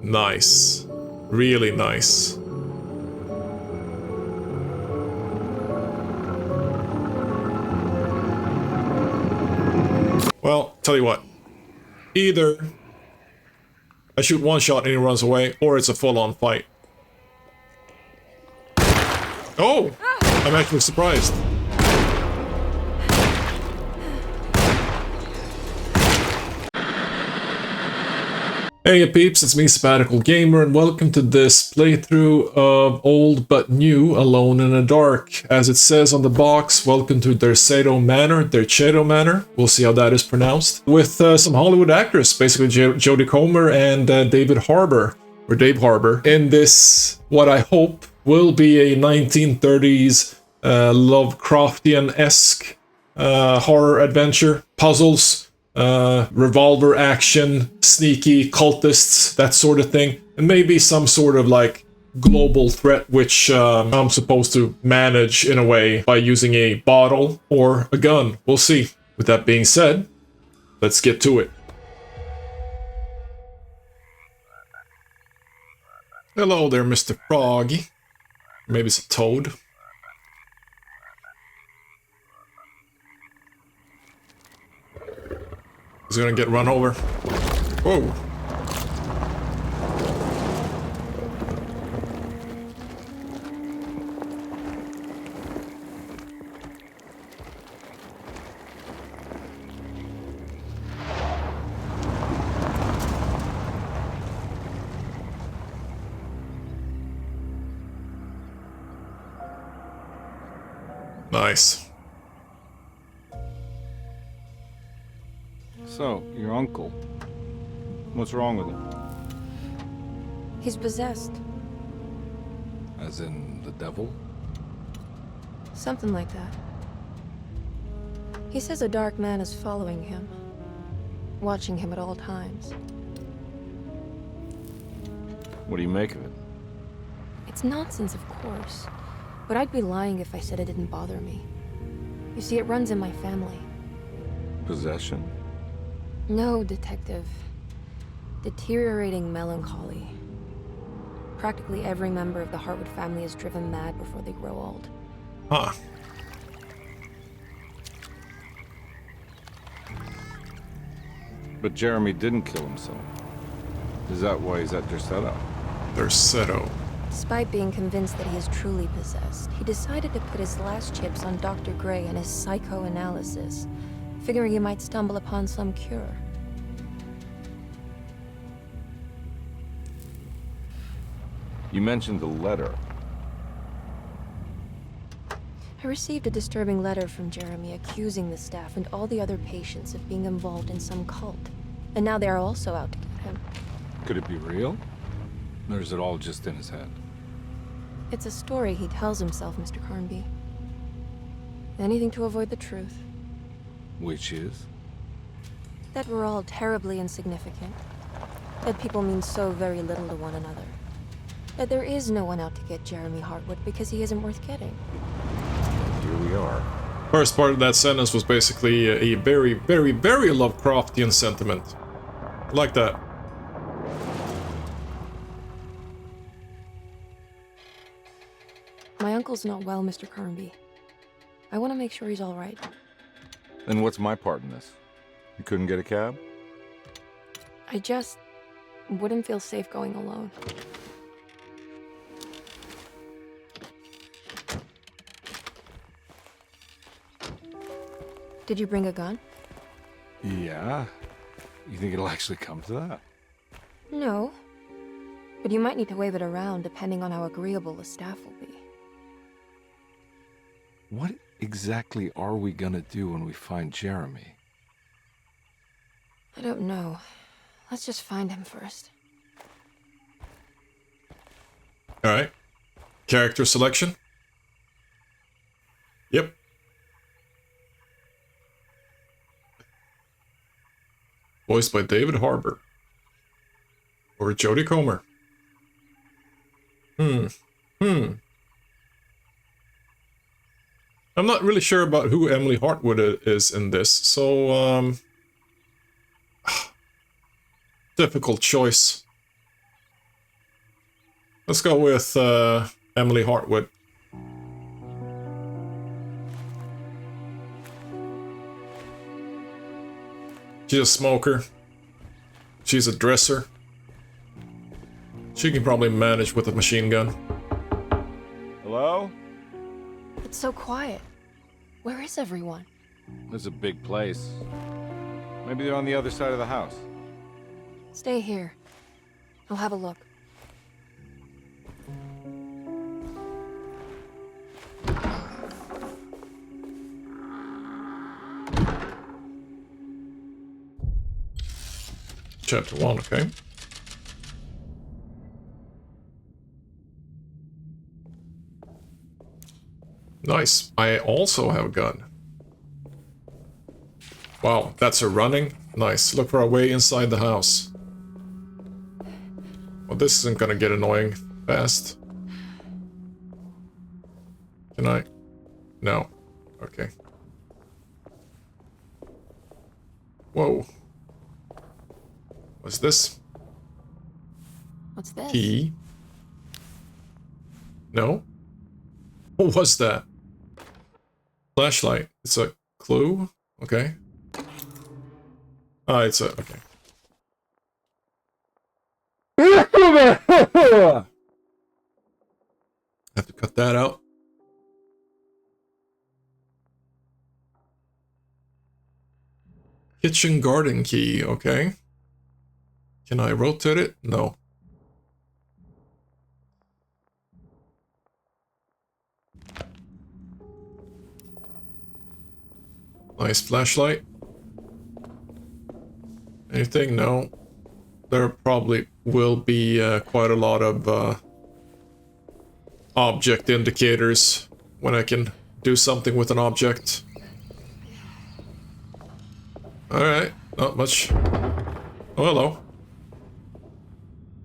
Nice. Really nice. Well, tell you what. Either I shoot one shot and he runs away, or it's a full-on fight. Oh! I'm actually surprised. Hey peeps, it's me, Sabbatical Gamer, and welcome to this playthrough of Old But New, Alone in the Dark. As it says on the box, welcome to Derceto Manor, we'll see how that is pronounced, with some Hollywood actors, basically Jodie Comer and Dave Harbour, in this, what I hope will be a 1930s Lovecraftian-esque horror adventure, puzzles, revolver action, sneaky cultists, that sort of thing, and maybe some sort of like global threat which I'm supposed to manage in a way by using a bottle or a gun. We'll see. With that being said, let's get to it. Hello there, Mr. Froggy. Maybe it's a toad. He's gonna get run over. Whoa. Nice. So, your uncle. What's wrong with him? He's possessed. As in the devil? Something like that. He says a dark man is following him, watching him at all times. What do you make of it? It's nonsense, of course, but I'd be lying if I said it didn't bother me. You see, it runs in my family. Possession? No, Detective. Deteriorating melancholy. Practically every member of the Hartwood family is driven mad before they grow old. Huh. But Jeremy didn't kill himself. Is that why he's at Derceto? Derceto. Despite being convinced that he is truly possessed, he decided to put his last chips on Dr. Gray and his psychoanalysis, figuring he might stumble upon some cure. You mentioned the letter. I received a disturbing letter from Jeremy accusing the staff and all the other patients of being involved in some cult. And now they are also out to get him. Could it be real? Or is it all just in his head? It's a story he tells himself, Mr. Carnby. Anything to avoid the truth. Which is? That we're all terribly insignificant. That people mean so very little to one another. That there is no one out to get Jeremy Hartwood because he isn't worth getting. Here we are. First part of that sentence was basically a very, very, very Lovecraftian sentiment. Like that. My uncle's not well, Mr. Carnby. I want to make sure he's all right. Then what's my part in this? You couldn't get a cab? I just wouldn't feel safe going alone. Did you bring a gun? Yeah. You think it'll actually come to that? No. But you might need to wave it around depending on how agreeable the staff will be. What exactly are we gonna do when we find Jeremy? I don't know. Let's just find him first. Alright. Character selection? Yep. Voiced by David Harbour. Or Jodie Comer. I'm not really sure about who Emily Hartwood is in this, so difficult choice. Let's go with Emily Hartwood. She's a smoker. She's a dresser. She can probably manage with a machine gun. Hello? It's so quiet. Where is everyone? This is a big place. Maybe they're on the other side of the house. Stay here. I'll have a look. Chapter 1, okay. Nice. I also have a gun. Wow, that's a running. Nice. Look for our way inside the house. Well, this isn't gonna get annoying fast. Can I? No. Okay. Whoa. What's this? What's this? Key. No? What was that? Flashlight. It's a clue? Okay. Ah, it's a... okay. Have to cut that out. Kitchen garden key, okay. Can I rotate it? No. Nice flashlight. Anything? No. There probably will be quite a lot of object indicators when I can do something with an object. Alright, not much. Oh, hello.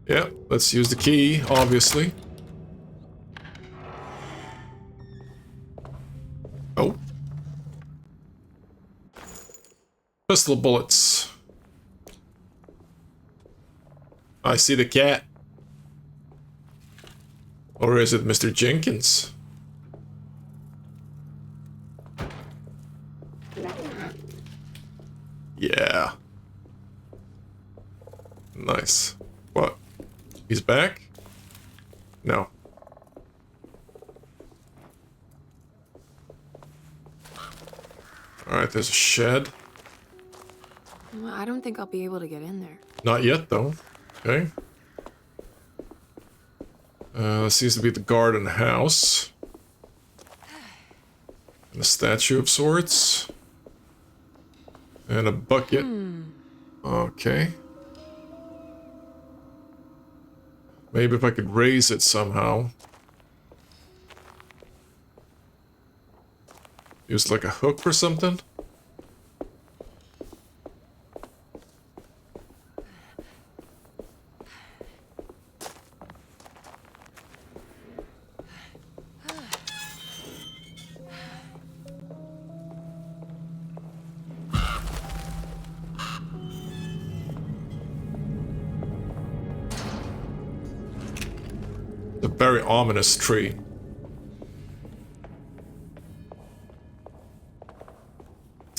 Yeah, let's use the key, obviously. Oh. Pistol bullets. I see the cat. Or is it Mr. Jenkins? Yeah. Nice. What? He's back? No. Alright, there's a shed. I don't think I'll be able to get in there. Not yet, though. Okay. Seems to be the garden house. And a statue of sorts. And a bucket. Okay. Maybe if I could raise it somehow. Use like a hook or something? A very ominous tree.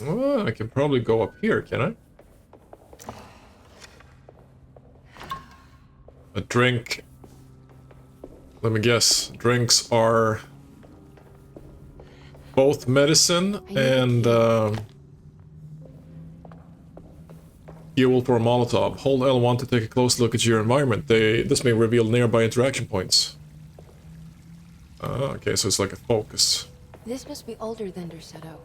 Oh, I can probably go up here, can I? A drink. Let me guess. Drinks are both medicine and fuel for a Molotov. Hold L1 to take a close look at your environment. This may reveal nearby interaction points. Okay, so it's like a focus. This must be older than Derceto.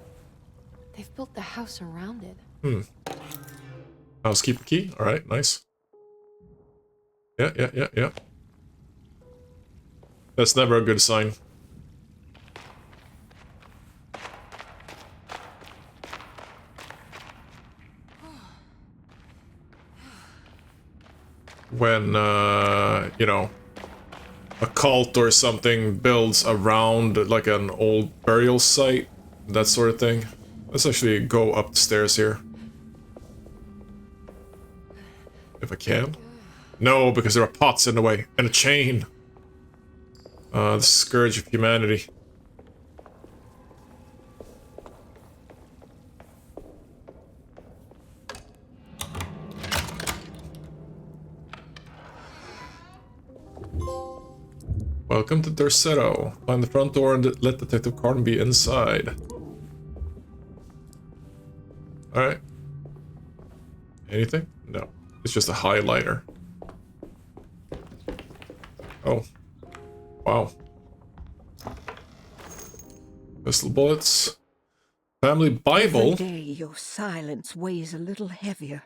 They've built the house around it. Housekeeper key. Alright, nice. Yeah. That's never a good sign. When, you know, a cult or something builds around like an old burial site, that sort of thing. Let's actually go up the stairs here. If I can. No, because there are pots in the way. And a chain. The scourge of humanity. Welcome to Derceto. Find the front door and let Detective Carnby inside. Alright. Anything? No. It's just a highlighter. Oh. Wow. Pistol bullets. Family Bible. Every day your silence weighs a little heavier.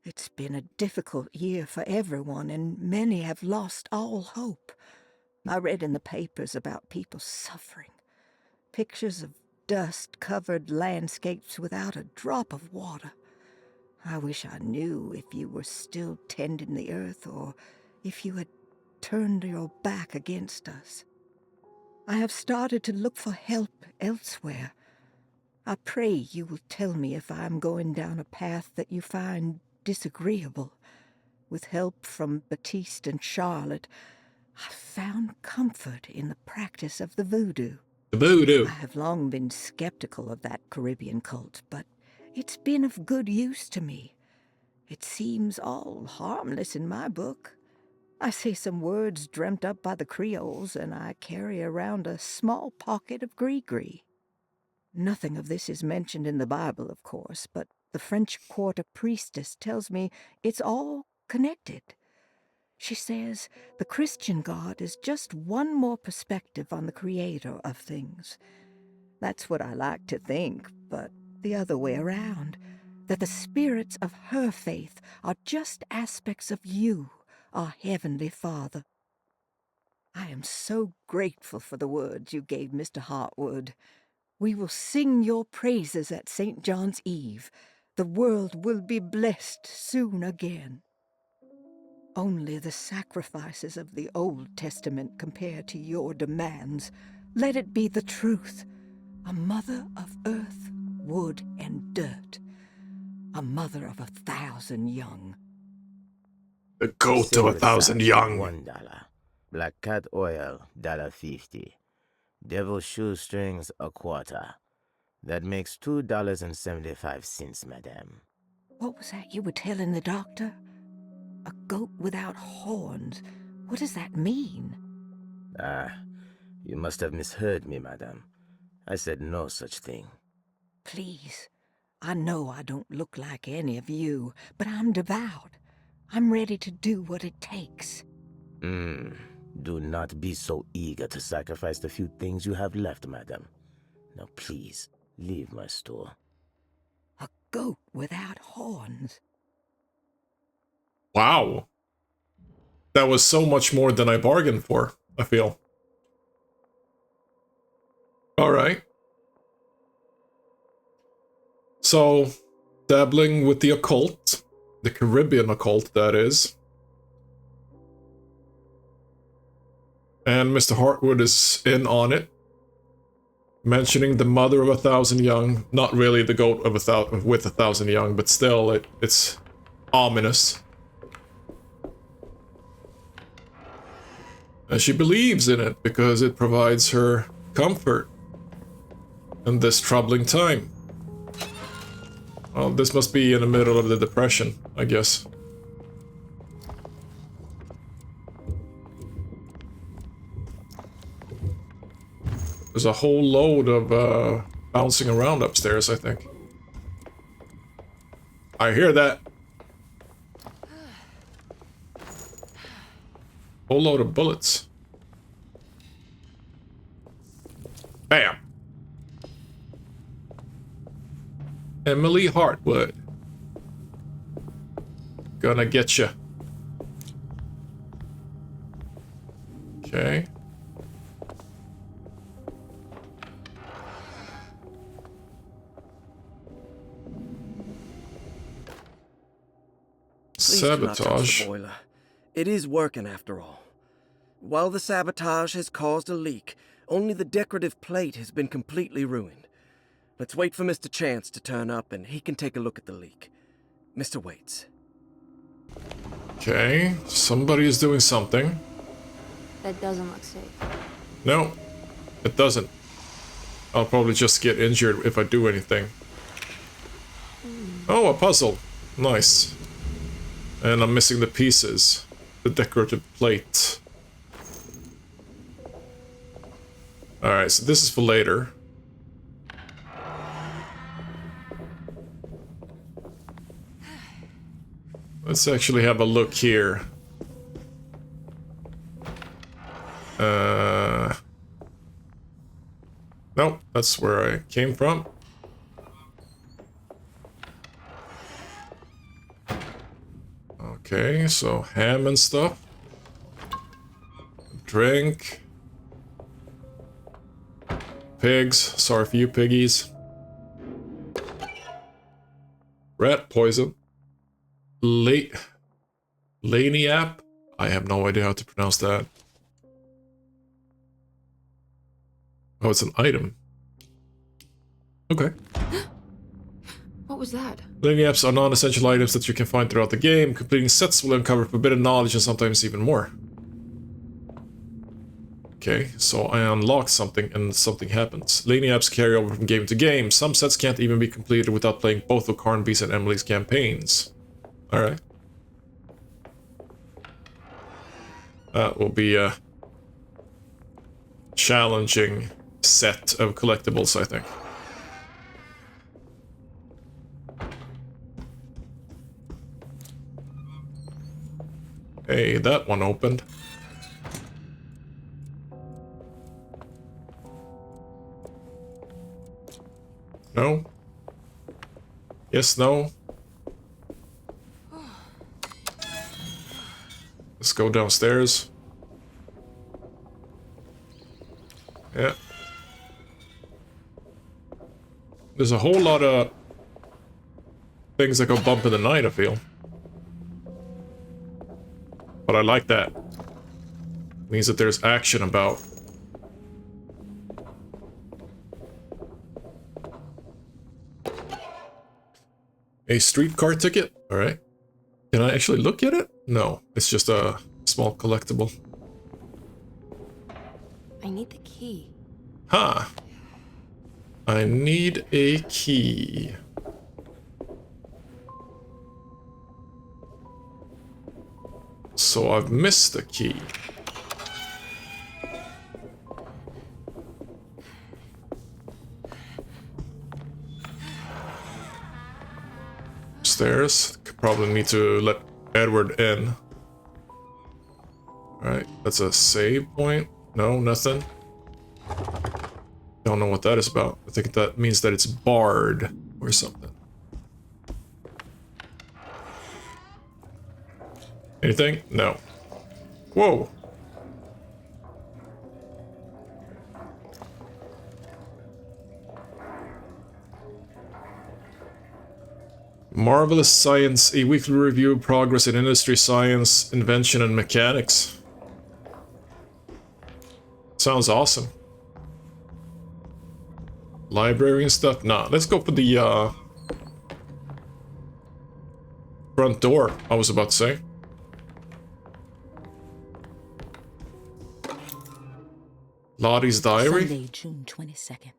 It's been a difficult year for everyone, and many have lost all hope. I read in the papers about people suffering. Pictures of dust-covered landscapes without a drop of water. I wish I knew if you were still tending the earth or if you had turned your back against us. I have started to look for help elsewhere. I pray you will tell me if I am going down a path that you find disagreeable. With help from Baptiste and Charlotte, I found comfort in the practice of the voodoo. The voodoo. I have long been skeptical of that Caribbean cult, but it's been of good use to me. It seems all harmless in my book. I say some words dreamt up by the Creoles, and I carry around a small pocket of gree-gree. Nothing of this is mentioned in the Bible, of course, but the French Quarter priestess tells me it's all connected. She says the Christian God is just one more perspective on the creator of things. That's what I like to think, but the other way around, that the spirits of her faith are just aspects of you, our Heavenly Father. I am so grateful for the words you gave Mr. Hartwood. We will sing your praises at St. John's Eve. The world will be blessed soon again. Only the sacrifices of the Old Testament compare to your demands. Let it be the truth. A mother of earth, wood, and dirt. A mother of 1,000 young. The goat of 1,000 young. $1. Black cat oil, $1.50. Devil shoestrings, a quarter. That makes $2.75, madame. What was that you were telling the doctor? A goat without horns. What does that mean? You must have misheard me, madame. I said no such thing. Please, I know I don't look like any of you, but I'm devout. I'm ready to do what it takes. Do not be so eager to sacrifice the few things you have left, madame. Now please, leave my store. A goat without horns. Wow. That was so much more than I bargained for, I feel. Alright. So, dabbling with the occult. The Caribbean occult, that is. And Mr. Hartwood is in on it. Mentioning the mother of 1,000 young. Not really the goat of with 1,000 young, but still, it's ominous. And she believes in it because it provides her comfort in this troubling time. Well, this must be in the middle of the Depression, I guess. There's a whole load of bouncing around upstairs, I think. I hear that. Whole load of bullets. Bam. Emily Hartwood. Gonna get you. Okay. Please do not touch the Sabotage. boiler. It is working after all. While the sabotage has caused a leak, only the decorative plate has been completely ruined. Let's wait for Mr. Chance to turn up and he can take a look at the leak. Mr. Waits. Okay, somebody is doing something. That doesn't look safe. No, it doesn't. I'll probably just get injured if I do anything. Oh, a puzzle. Nice. And I'm missing the pieces. The decorative plate. Alright, so this is for later. Let's actually have a look here. Nope, that's where I came from. Okay, so ham and stuff. Drink. Pigs. Sorry for you, piggies. Rat poison. Laniap? I have no idea how to pronounce that. Oh, it's an item. Okay. What was that? Laniaps are non-essential items that you can find throughout the game. Completing sets will uncover forbidden knowledge and sometimes even more. Okay, so I unlock something and something happens. Laniaps carry over from game to game. Some sets can't even be completed without playing both of Carnby's and Emily's campaigns. Alright. That will be a challenging set of collectibles, I think. Hey, that one opened. No? Yes, no? Let's go downstairs. Yeah. There's a whole lot of things that go bump in the night, I feel. But I like that. It means that there's action about. A streetcar ticket? Alright. Can I actually look at it? No, it's just a small collectible. I need the key. Huh. I need a key. So I've missed a key. Stairs. Probably need to let Edward in. Alright, that's a save point. No, nothing. Don't know what that is about. I think that means that it's barred or something. Anything? No. Whoa. Marvelous Science, a weekly review of progress in industry, science, invention, and mechanics. Sounds awesome. Library and stuff? Nah, let's go for the, front door, I was about to say. Lottie's diary? Sunday, June 22nd.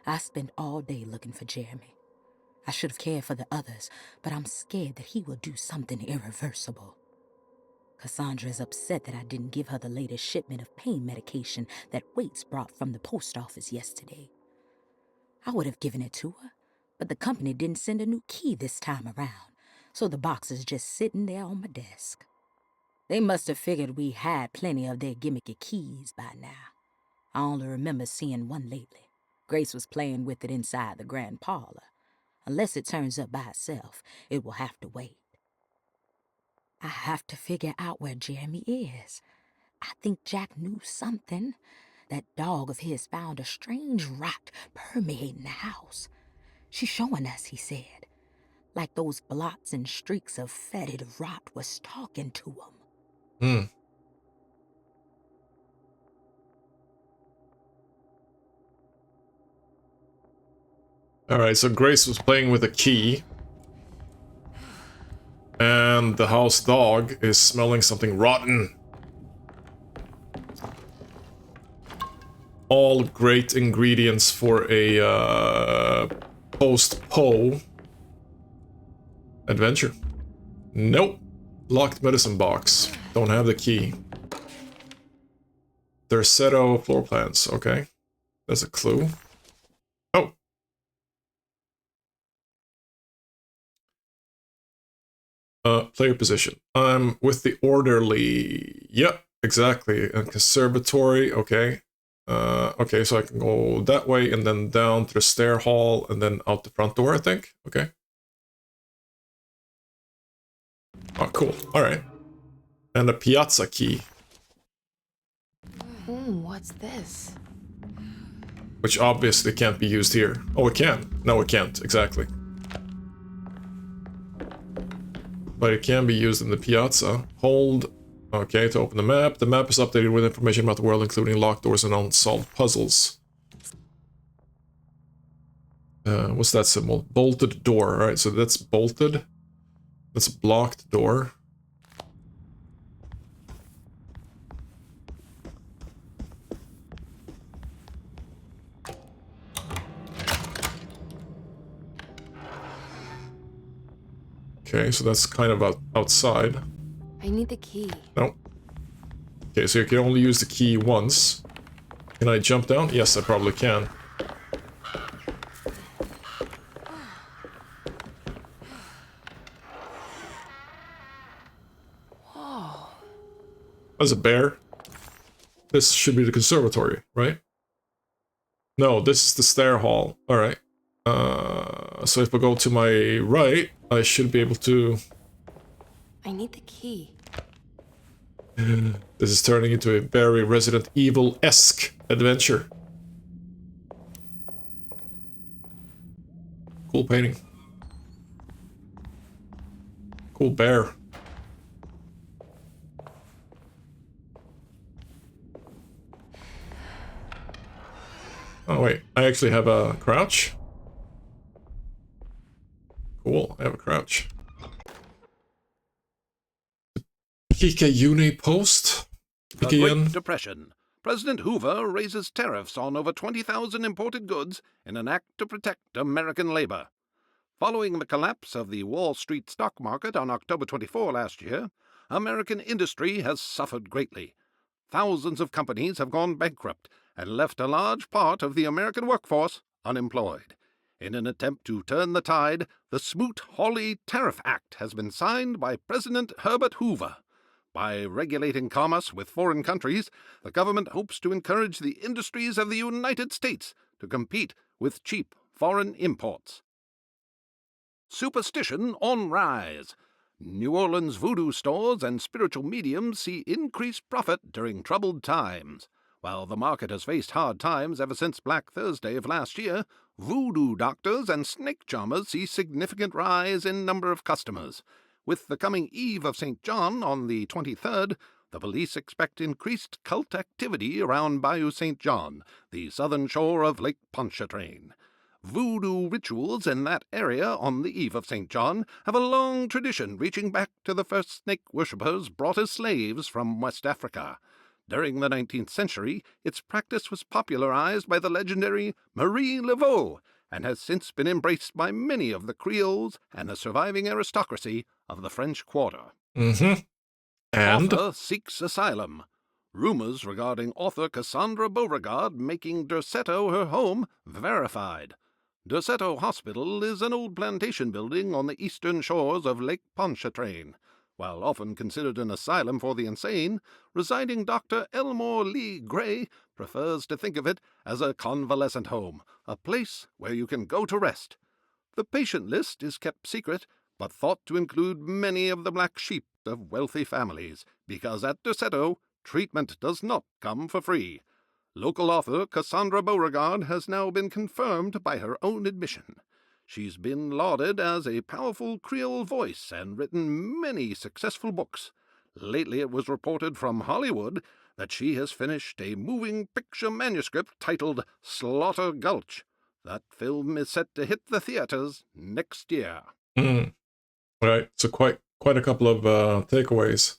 I spent all day looking for Jeremy. I should have cared for the others, but I'm scared that he will do something irreversible. Cassandra is upset that I didn't give her the latest shipment of pain medication that Waits brought from the post office yesterday. I would have given it to her, but the company didn't send a new key this time around, so the box is just sitting there on my desk. They must have figured we had plenty of their gimmicky keys by now. I only remember seeing one lately. Grace was playing with it inside the grand parlor. Unless it turns up by itself, it will have to wait. I have to figure out where Jeremy is. I think Jack knew something. That dog of his found a strange rot permeating the house. She's showing us, he said. Like those blots and streaks of fetid rot was talking to him. Alright, so Grace was playing with a key. And the house dog is smelling something rotten. all great ingredients for a post-Poe adventure. Nope. Locked medicine box. Don't have the key. Derceto floor plans. Okay. That's a clue. Oh. Player position. I'm with the orderly. Yep, exactly. A conservatory. Okay. Okay, so I can go that way and then down to the stair hall and then out the front door, I think. Okay. Oh, cool. All right. And a piazza key. What's this? Which obviously can't be used here. Oh, it can. No, it can't. Exactly. But it can be used in the piazza. Hold. Okay, to open the map. The map is updated with information about the world, including locked doors and unsolved puzzles. What's that symbol? Bolted door. Alright, so that's bolted. That's a blocked door. Okay, so that's kind of outside. I need the key. No. Okay, so you can only use the key once. Can I jump down? Yes, I probably can. Whoa. There's a bear. This should be the conservatory, right? No, this is the stair hall. Alright. So if I go to my right, I should be able to... I need the key. This is turning into a very Resident Evil-esque adventure. Cool painting. Cool bear. Oh wait, I actually have a crouch? Cool, I have a crouch. Picayune Post? The Great Picayune? Depression. President Hoover raises tariffs on over 20,000 imported goods in an act to protect American labor. Following the collapse of the Wall Street stock market on October 24 last year, American industry has suffered greatly. Thousands of companies have gone bankrupt and left a large part of the American workforce unemployed. In an attempt to turn the tide, the Smoot-Hawley Tariff Act has been signed by President Herbert Hoover. By regulating commerce with foreign countries, the government hopes to encourage the industries of the United States to compete with cheap foreign imports. Superstition on rise. New Orleans voodoo stores and spiritual mediums see increased profit during troubled times. While the market has faced hard times ever since Black Thursday of last year, voodoo doctors and snake charmers see significant rise in number of customers. With the coming Eve of St. John on the 23rd, the police expect increased cult activity around Bayou St. John, the southern shore of Lake Pontchartrain. Voodoo rituals in that area on the Eve of St. John have a long tradition reaching back to the first snake worshippers brought as slaves from West Africa. During the 19th century, its practice was popularized by the legendary Marie Laveau and has since been embraced by many of the Creoles and the surviving aristocracy of the French Quarter. Mm-hmm. And? Author seeks asylum. Rumors regarding author Cassandra Beauregard making Derceto her home verified. Derceto Hospital is an old plantation building on the eastern shores of Lake Pontchartrain. While often considered an asylum for the insane, residing Dr. Elmore Lee Gray prefers to think of it as a convalescent home, a place where you can go to rest. The patient list is kept secret, but thought to include many of the black sheep of wealthy families, because at Derceto, treatment does not come for free. Local author Cassandra Beauregard has now been confirmed by her own admission. She's been lauded as a powerful Creole voice and written many successful books. Lately it was reported from Hollywood that she has finished a moving picture manuscript titled Slaughter Gulch. That film is set to hit the theaters next year. Right, so quite a couple of takeaways.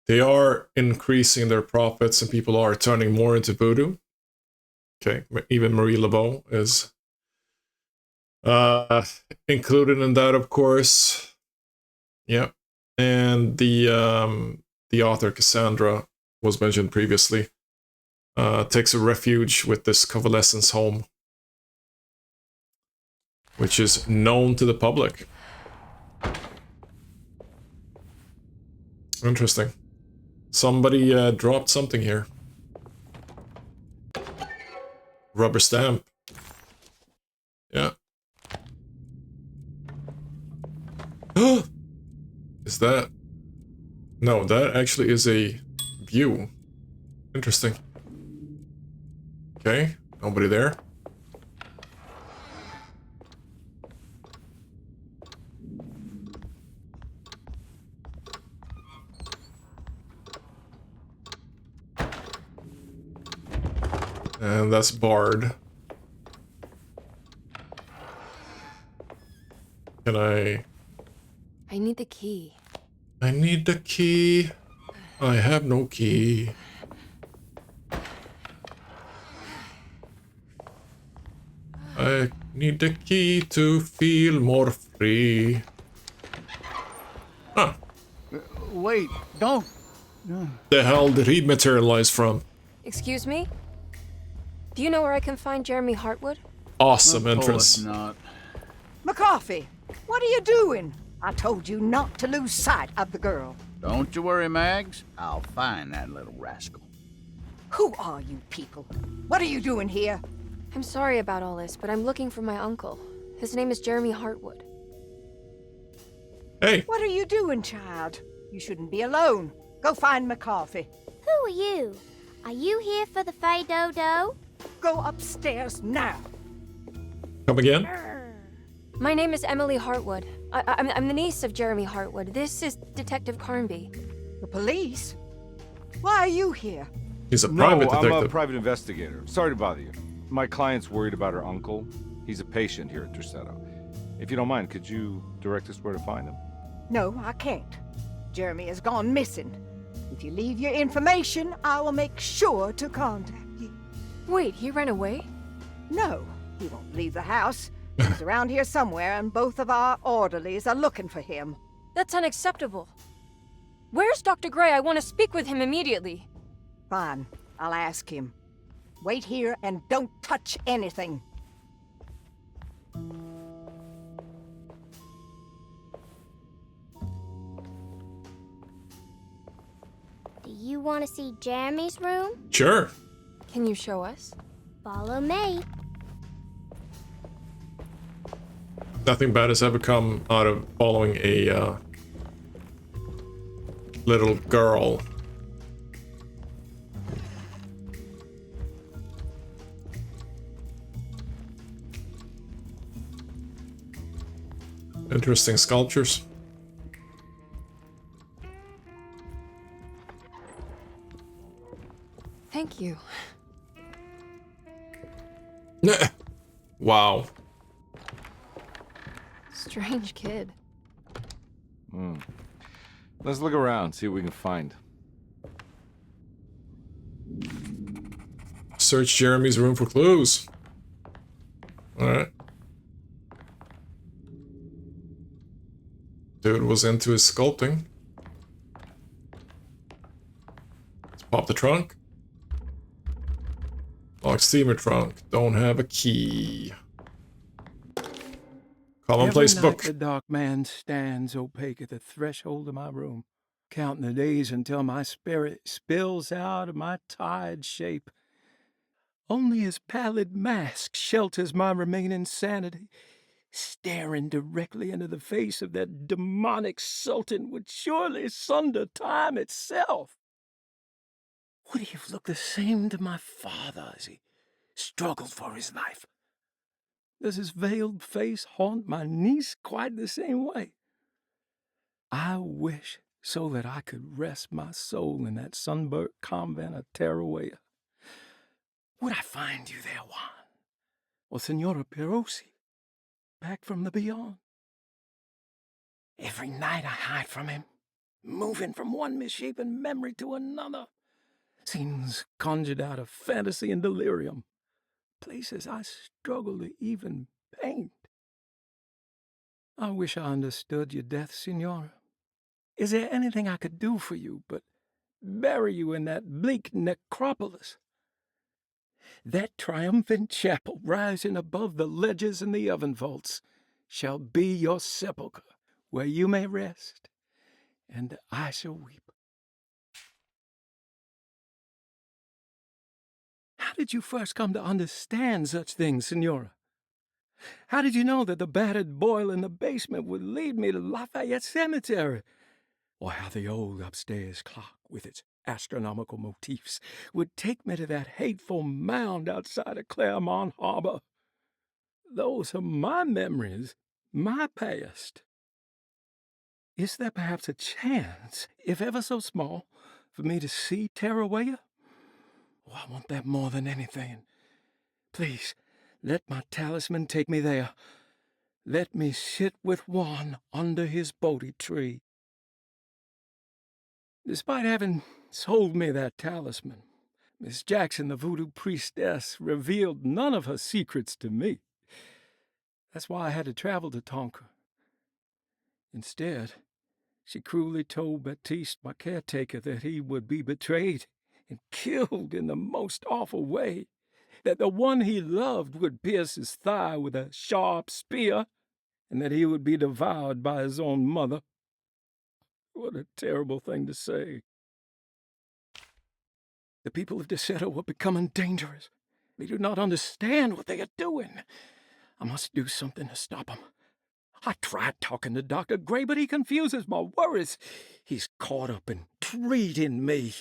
They are increasing their profits and people are turning more into voodoo. Okay, even Marie Laveau is included in that, of course. Yeah, and the author Cassandra was mentioned previously. Takes a refuge with this convalescence home, which is known to the public. Interesting. Somebody dropped something here. Rubber stamp. Yeah. Is that... No, that actually is a view. Interesting. Okay, nobody there. And that's barred. Can I need the key. I need the key. I have no key. I need the key to feel more free. Ah. Wait, don't. The hell did he materialize from? Excuse me? Do you know where I can find Jeremy Hartwood? Awesome Of entrance. course not. McCarthy, what are you doing? I told you not to lose sight of the girl. Don't you worry, Mags. I'll find that little rascal. Who are you people? What are you doing here? I'm sorry about all this, but I'm looking for my uncle. His name is Jeremy Hartwood. Hey. What are you doing, child? You shouldn't be alone. Go find McCarthy. Who are you? Are you here for the Fay Dodo? Go upstairs now. Come again? My name is Emily Hartwood. I'm the niece of Jeremy Hartwood. This is Detective Carnby. The police? Why are you here? He's a private detective. I'm a private investigator. Sorry to bother you. My client's worried about her uncle. He's a patient here at Derceto. If you don't mind, could you direct us where to find him? No, I can't. Jeremy has gone missing. If you leave your information, I will make sure to contact you. Wait, he ran away? No, he won't leave the house. He's around here somewhere, and both of our orderlies are looking for him. That's unacceptable. Where's Dr. Gray? I want to speak with him immediately. Fine, I'll ask him. Wait here and don't touch anything. Do you want to see Jeremy's room? Sure. Can you show us? Follow me. Nothing bad has ever come out of following a little girl. Interesting sculptures. Thank you. Wow. Strange kid. Let's look around, see what we can find. Search Jeremy's room for clues. Alright. Dude was into his sculpting. Let's pop the trunk. Locked steamer trunk. Don't have a key. Commonplace Every night book. the dark man stands opaque at the threshold of my room, counting the days until my spirit spills out of my tired shape. Only his pallid mask shelters my remaining sanity. Staring directly into the face of that demonic sultan would surely sunder time itself. Would he have looked the same to my father as he struggled for his life? Does his veiled face haunt my niece quite the same way? I wish so that I could rest my soul in that sunburnt convent of Tarawea. Would I find you there, Juan? Or Senora Perosi, back from the beyond? Every night I hide from him, moving from one misshapen memory to another. Scenes conjured out of fantasy and delirium. Places I struggle to even paint. I wish I understood your death, Signora. Is there anything I could do for you but bury you in that bleak necropolis? That triumphant chapel rising above the ledges and the oven vaults shall be your sepulchre, where you may rest, and I shall weep. How did you first come to understand such things, Signora? How did you know that the battered boiler in the basement would lead me to Lafayette Cemetery? Or how the old upstairs clock, with its astronomical motifs, would take me to that hateful mound outside of Claremont Harbor? Those are my memories, my past. Is there perhaps a chance, if ever so small, for me to see Terrawaya? Oh, I want that more than anything. Please, let my talisman take me there. Let me sit with Juan under his Bodhi tree. Despite having sold me that talisman, Miss Jackson, the voodoo priestess, revealed none of her secrets to me. That's why I had to travel to Tonka. Instead, she cruelly told Baptiste, my caretaker, that he would be betrayed and killed in the most awful way, that the one he loved would pierce his thigh with a sharp spear, and that he would be devoured by his own mother. What a terrible thing to say. The people of Derceto are becoming dangerous. They do not understand what they are doing. I must do something to stop them. I tried talking to Dr. Gray, but he confuses my worries. He's caught up in treating me.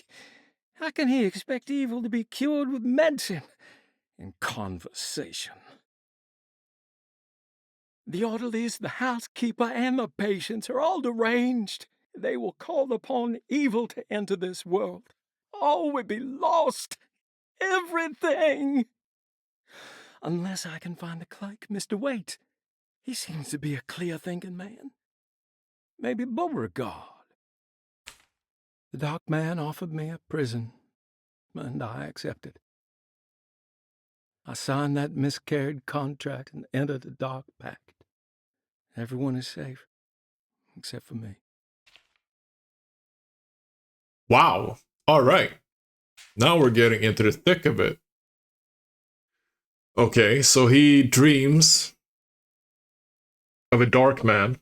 How can he expect evil to be cured with medicine and conversation? The orderlies, the housekeeper, and the patients are all deranged. They will call upon evil to enter this world. All will be lost. Everything. Unless I can find the clerk, Mr. Waite. He seems to be a clear-thinking man. Maybe Beauregard. The dark man offered me a prison, and I accepted. I signed that miscarried contract and entered the dark pact. Everyone is safe, except for me. Wow. All right. Now we're getting into the thick of it. Okay, so he dreams of a dark man.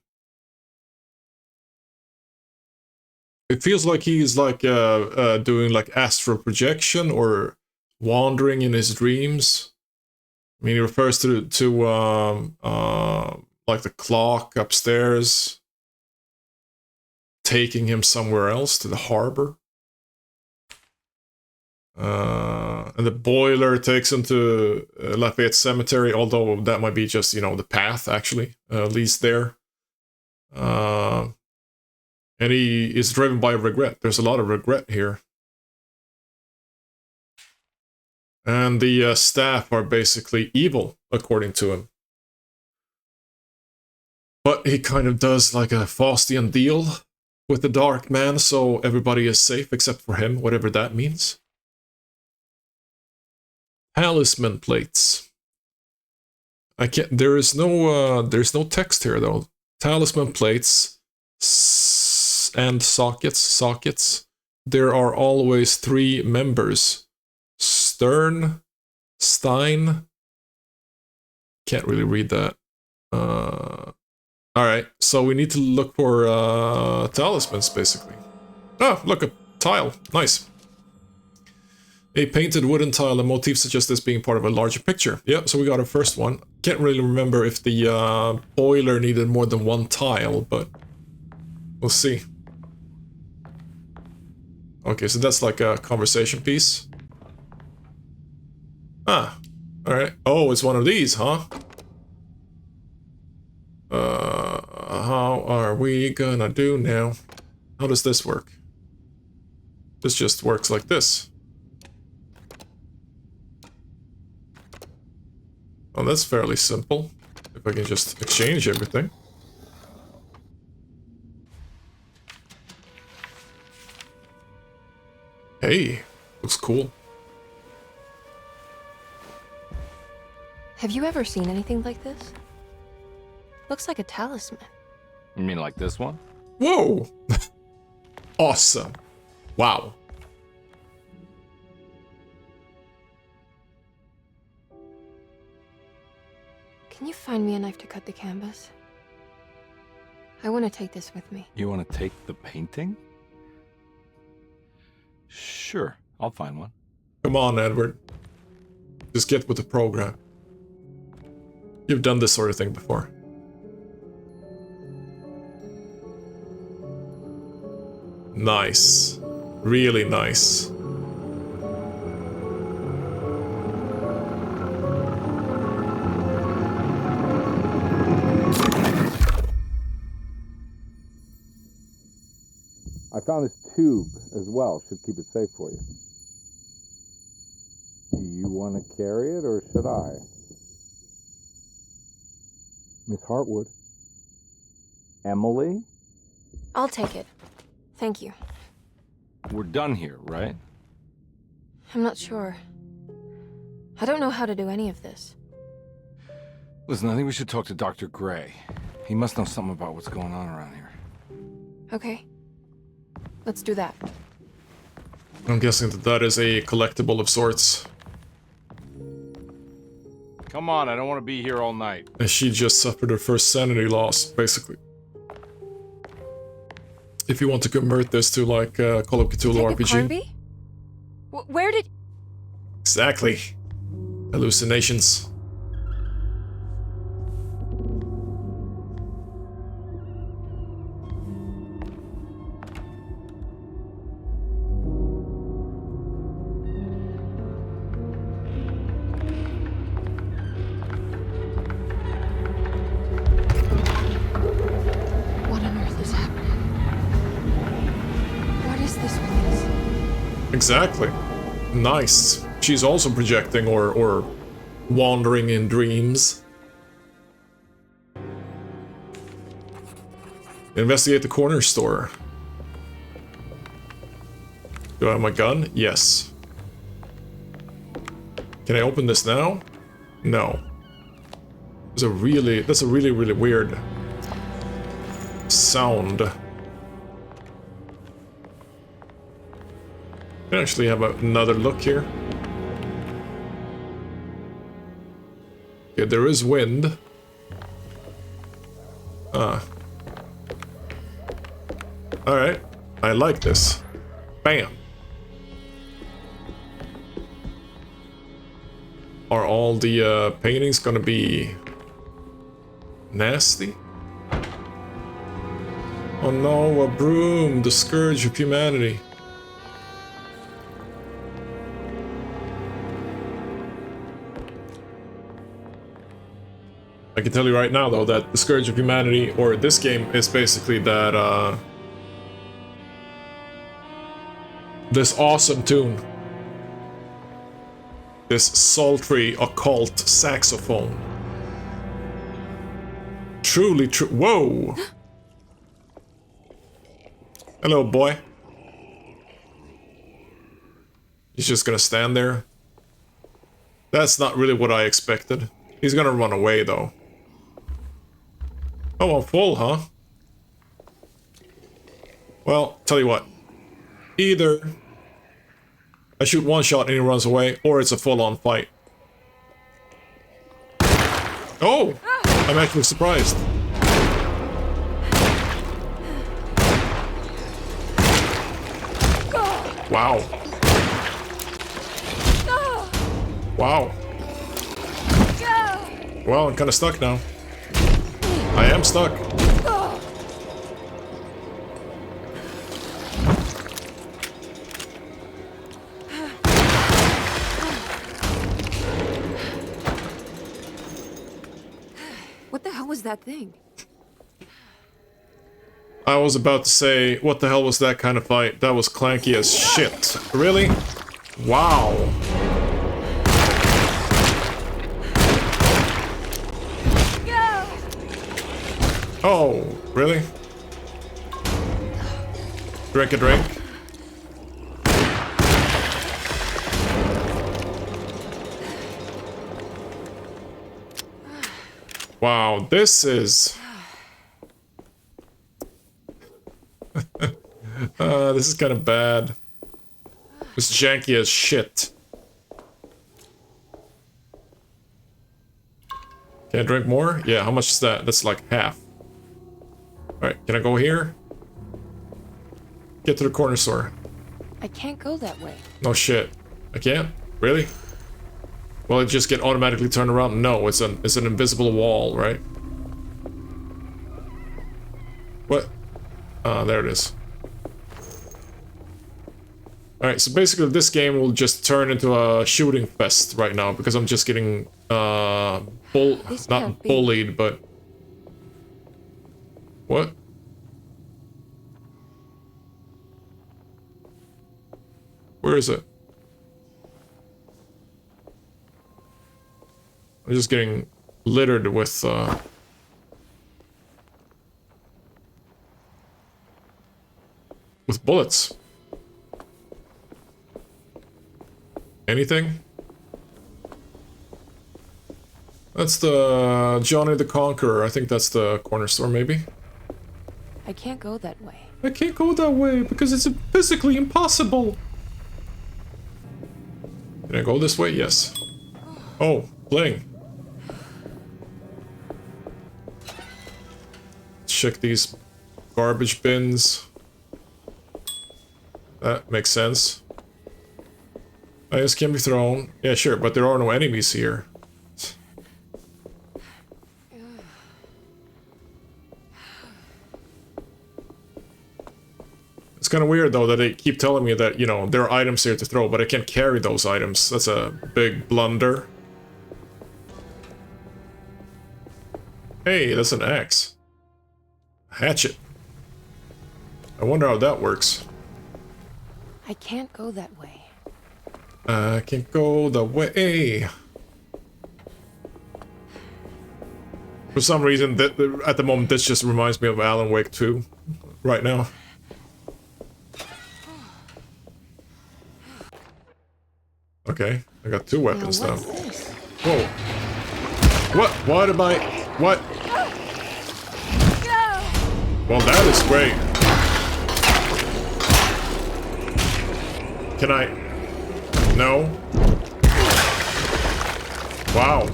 It feels like he's like doing like astral projection or wandering in his dreams. I mean, he refers to like the clock upstairs taking him somewhere else, to the harbor. And the boiler takes him to Lafayette Cemetery, although that might be just, you know, the path, actually, leads there. And he is driven by regret. There's a lot of regret here. And the staff are basically evil, according to him. But he kind of does like a Faustian deal with the dark man, so everybody is safe except for him, whatever that means. Talisman plates. I can't. There's no text here though. Talisman plates and sockets. There are always 3 members. Stein. Can't really read that. All right, so we need to look for talismans, basically. Oh, look, a tile. Nice. A painted wooden tile, a motif such as this being part of a larger picture. Yeah, so we got our first one. Can't really remember if the boiler needed more than 1 tile, but we'll see. Okay, so that's like a conversation piece. Ah, alright. Oh, it's one of these, huh? How are we gonna do now? How does this work? This just works like this. Well, that's fairly simple. If I can just exchange everything. Hey, looks cool. Have you ever seen anything like this? Looks like a talisman. You mean like this one? Whoa! Awesome. Wow. Can you find me a knife to cut the canvas? I want to take this with me. You want to take the painting? Sure, I'll find one. Come on, Edward. Just get with the program. You've done this sort of thing before. Nice. Really nice. I found this tube as well. Should keep it safe for you. Do you want to carry it or should I? Miss Hartwood? Emily? I'll take it. Thank you. We're done here, right? I'm not sure. I don't know how to do any of this. Listen, I think we should talk to Dr. Gray. He must know something about what's going on around here. Okay. Let's do that. I'm guessing that that is a collectible of sorts. Come on, I don't want to be here all night. And she just suffered her first sanity loss, basically. If you want to convert this to like Call of Cthulhu Detective RPG. Carnby? Where did... Exactly. Hallucinations. Exactly. Nice. She's also projecting or wandering in dreams. Investigate the corner store. Do I have my gun? Yes. Can I open this now? No. That's a really weird sound. I actually have another look here. Okay, there is wind. Alright. I like this. Bam. Are all the paintings gonna be nasty? Oh no, a broom, the scourge of humanity. I can tell you right now, though, that the Scourge of Humanity, or this game, is basically that, this awesome tune. This sultry, occult saxophone. Truly true. Whoa! Hello, boy. He's just gonna stand there. That's not really what I expected. He's gonna run away, though. Oh, I'm full, huh? Well, tell you what. Either I shoot one shot and he runs away, or it's a full-on fight. Oh! I'm actually surprised. Wow. Wow. Well, I'm kind of stuck now. I am stuck. What the hell was that thing? I was about to say, what the hell was that kind of fight? That was clanky as shit. Really? Wow. Oh, really? Drink a drink? Wow, this is... this is kind of bad. It's janky as shit. Can I drink more? Yeah, how much is that? That's like half. Alright, can I go here? Get to the corner store. I can't go that way. No shit. I can't? Really? Will it just get automatically turned around? No, it's an invisible wall, right? What? Ah, there it is. Alright, so basically this game will just turn into a shooting fest right now because I'm just getting not bullied, but what? Where is it? I'm just getting littered with bullets. Anything? That's the Johnny the Conqueror. I think that's the corner store, maybe. I can't go that way. I can't go that way because it's physically impossible. Can I go this way? Yes. Oh, bling. Check these garbage bins. That makes sense. Items can be thrown. Yeah, sure, but there are no enemies here. It's kind of weird, though, that they keep telling me that, you know, there are items here to throw, but I can't carry those items. That's a big blunder. Hey, that's an axe. Hatchet. I wonder how that works. I can't go that way. I can't go the way. For some reason, at the moment, this just reminds me of Alan Wake 2 right now. Okay, I got two weapons now. Whoa. What? What am I... What? Well, that is great. Can I... No? Wow.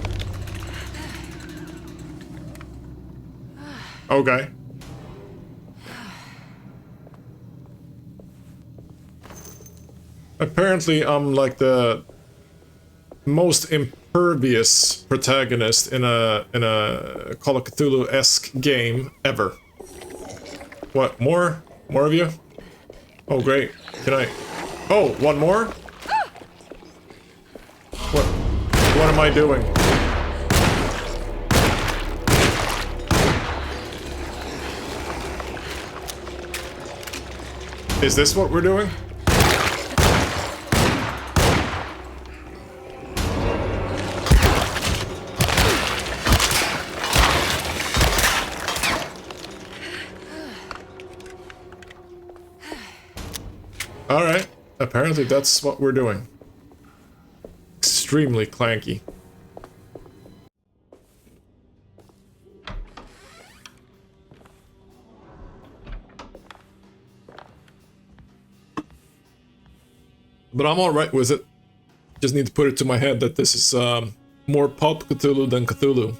Okay. Apparently, I'm like the most impervious protagonist in a Call of Cthulhu-esque game ever. What, more? More of you? Oh, great. Can I... Oh, one more? What am I doing? Is this what we're doing? Alright, apparently that's what we're doing. Extremely clanky. But I'm alright with it. Just need to put it to my head that this is more pulp Cthulhu than Cthulhu.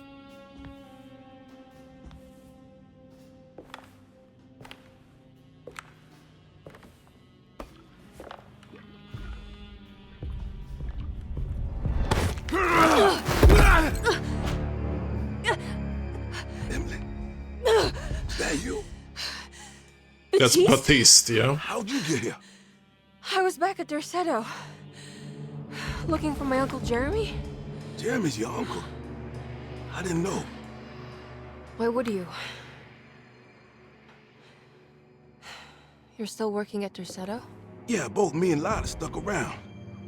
That's Baptiste, yeah? How'd you get here? I was back at Derceto. Looking for my Uncle Jeremy? Jeremy's your uncle? I didn't know. Why would you? You're still working at Derceto? Yeah, both me and Lotta stuck around.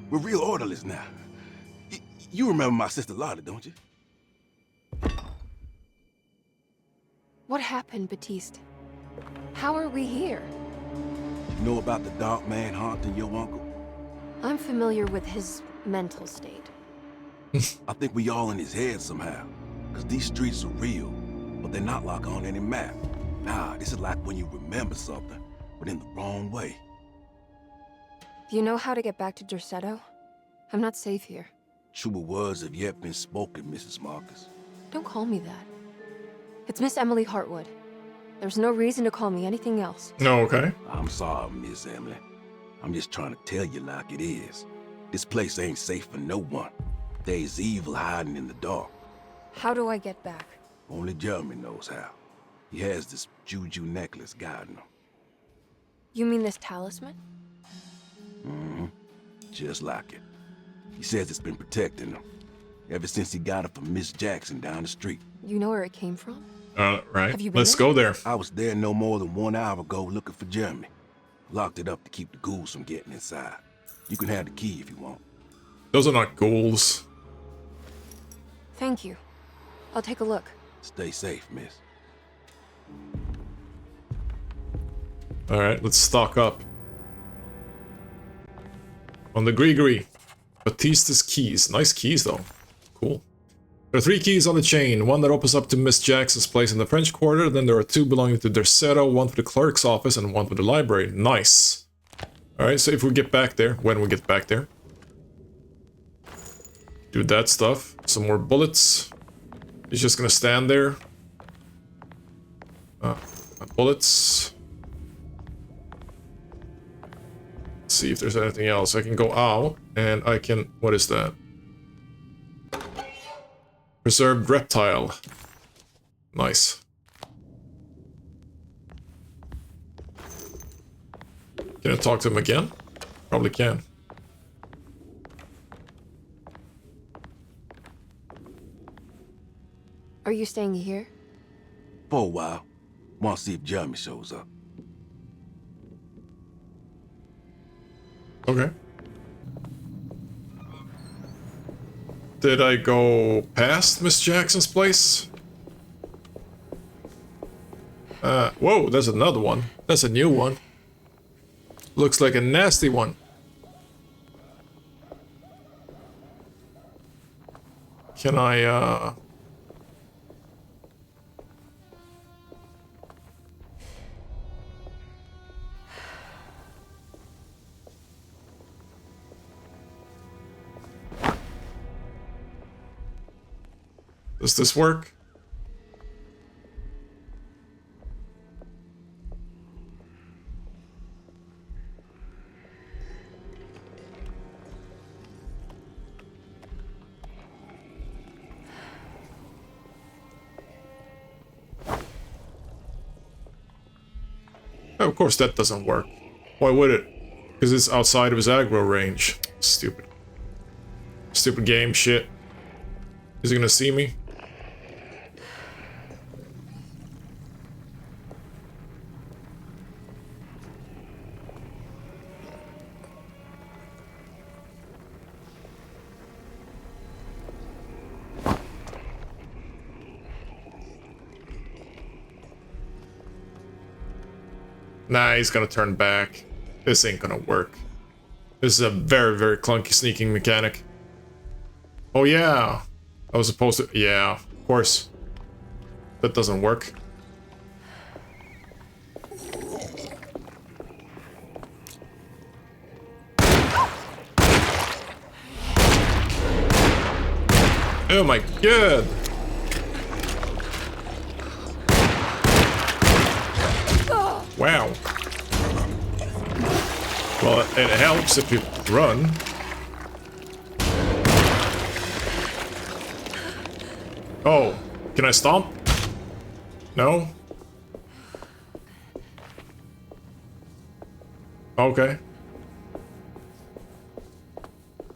We're real orderlies now. You remember my sister Lotta, don't you? What happened, Baptiste? How are we here? You know about the dark man haunting your uncle? I'm familiar with his mental state. I think we all in his head somehow. Because these streets are real, but they're not like on any map. Nah, this is like when you remember something, but in the wrong way. Do you know how to get back to Derceto? I'm not safe here. Truer words have yet been spoken, Mrs. Marcus. Don't call me that. It's Miss Emily Hartwood. There's no reason to call me anything else. No, okay. I'm sorry, Miss Emily. I'm just trying to tell you like it is. This place ain't safe for no one. There's evil hiding in the dark. How do I get back? Only Jeremy knows how. He has this juju necklace guiding him. You mean this talisman? Mm-hmm. Just like it. He says it's been protecting him ever since he got it from Miss Jackson down the street. You know where it came from? Right. Have you been Let's there? go there. I was there no more than 1 hour ago looking for Jeremy. Locked it up to keep the ghouls from getting inside. You can have the key if you want. Those are not ghouls. Thank you. I'll take a look. Stay safe, miss. Alright, let's stock up. On the Grigori. Batista's keys. Nice keys, though. Cool. There are 3 keys on the chain. One that opens up to Miss Jackson's place in the French Quarter. Then there are 2 belonging to Derceto, one for the clerk's office, and one for the library. Nice. Alright, so if we get back there, when we get back there. Do that stuff. Some more bullets. He's just gonna stand there. Bullets. Let's see if there's anything else. I can go out, and I can... What is that? Preserved reptile. Nice. Can I talk to him again? Probably can. Are you staying here? For a while. Want to see if Jeremy shows up. Okay. Did I go past Miss Jackson's place? Whoa, there's another one. That's a new one. Looks like a nasty one. Can I, Does this work? Oh, of course that doesn't work. Why would it? Because it's outside of his aggro range. Stupid. Stupid game shit. Is he gonna see me? Nah, he's gonna turn back. This ain't gonna work. This is a very, very clunky sneaking mechanic. Oh yeah! I was supposed to... Yeah, of course. That doesn't work. Oh my god! Wow. Well, it helps if you run. Oh, can I stomp? No? Okay.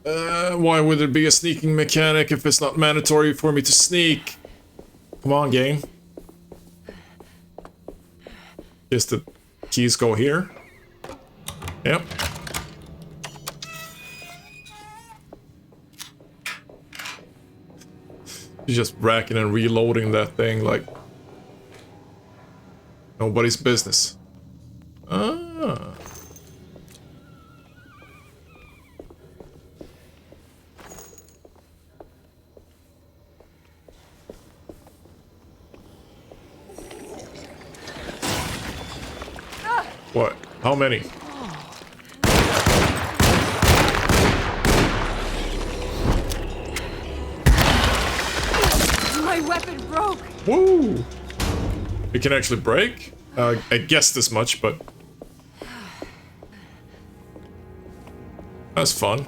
Why would there be a sneaking mechanic if it's not mandatory for me to sneak? Come on, game. Guess the keys go here. Yep. He's just racking and reloading that thing like nobody's business. Ah. What? How many? My weapon broke! Woo! It can actually break? I guessed this much, but... That's fun.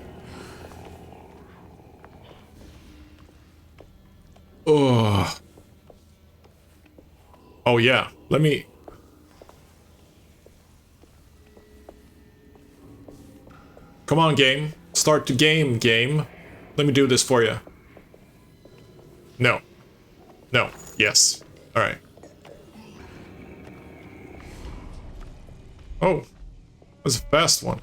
Oh. Oh yeah, let me... Come on, game. Start the game, game. Let me do this for you. No. No. Yes. Alright. Oh. That's a fast one.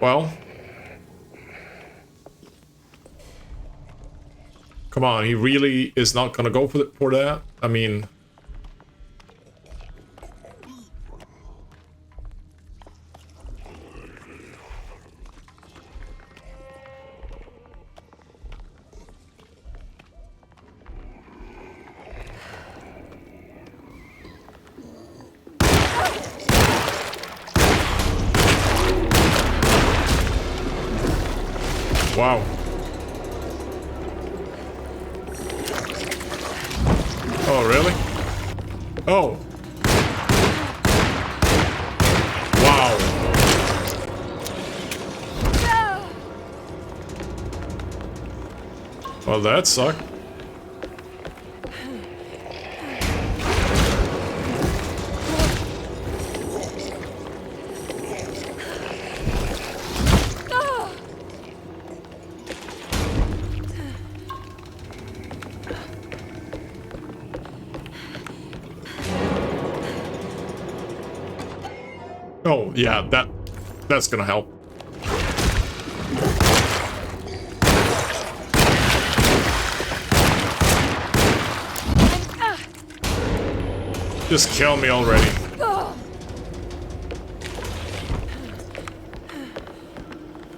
Well. Come on, he really is not gonna go for that? I mean... Wow. Oh, really? Oh. Wow. Well, that sucked. Oh, yeah, that's gonna help. Just kill me already.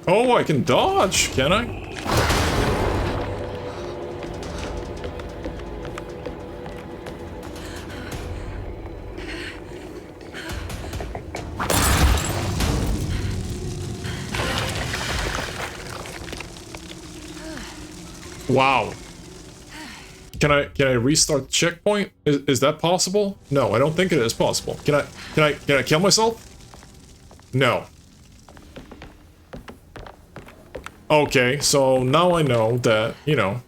Oh, I can dodge, can I? Wow. Can I restart the checkpoint? Is that possible? No, I don't think it is possible. Can I kill myself? No. Okay, so now I know that, you know,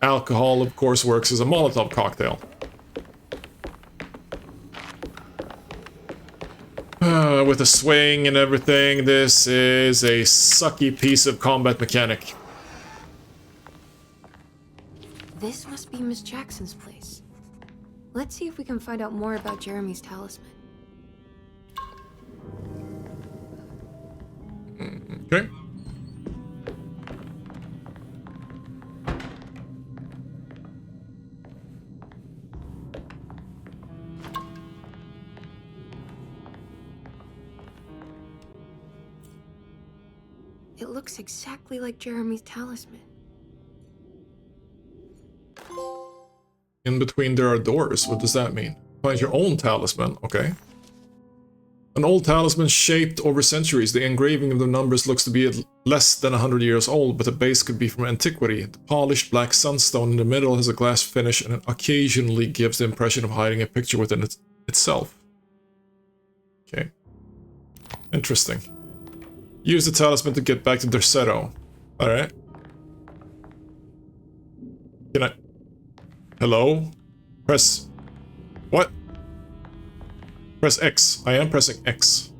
alcohol of course works as a Molotov cocktail. With a swing and everything, this is a sucky piece of combat mechanic. This must be Miss Jackson's place. Let's see if we can find out more about Jeremy's talisman. Okay. It looks exactly like Jeremy's talisman. In between there are doors. What does that mean? Find your own talisman. Okay. An old talisman shaped over centuries. The engraving of the numbers looks to be less than 100 years old, but the base could be from antiquity. The polished black sunstone in the middle has a glass finish and occasionally gives the impression of hiding a picture within itself. Okay. Interesting. Use the talisman to get back to Derceto. Alright. Can I... Hello? Press... What? Press X. I am pressing X.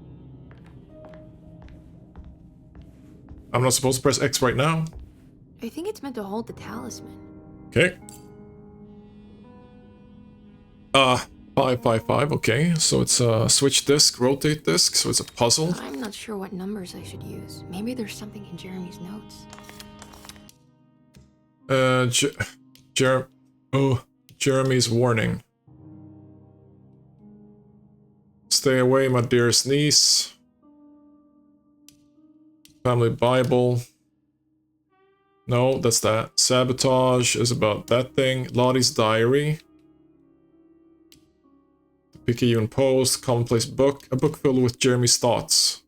I'm not supposed to press X right now. I think it's meant to hold the talisman. Okay. 555, okay. So it's a switch disc, rotate disc, so it's a puzzle. I'm not sure what numbers I should use. Maybe there's something in Jeremy's notes. Jeremy's warning. Stay away, my dearest niece. Family Bible. No, that's that. Sabotage is about that thing. Lottie's Diary. The Picayune Post. Commonplace Book. A book filled with Jeremy's thoughts.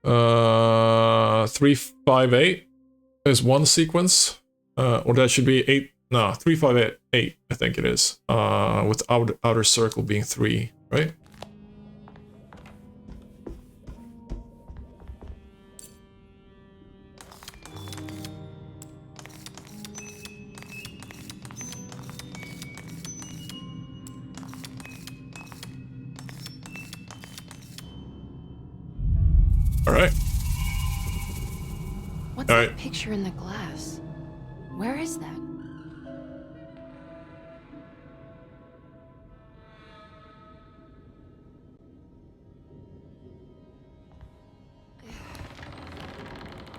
Uh, 358 is one sequence. Or that should be 8. No, 358, I think it is. With outer circle being 3, right? Alright. What's that picture in the glass? Where is that?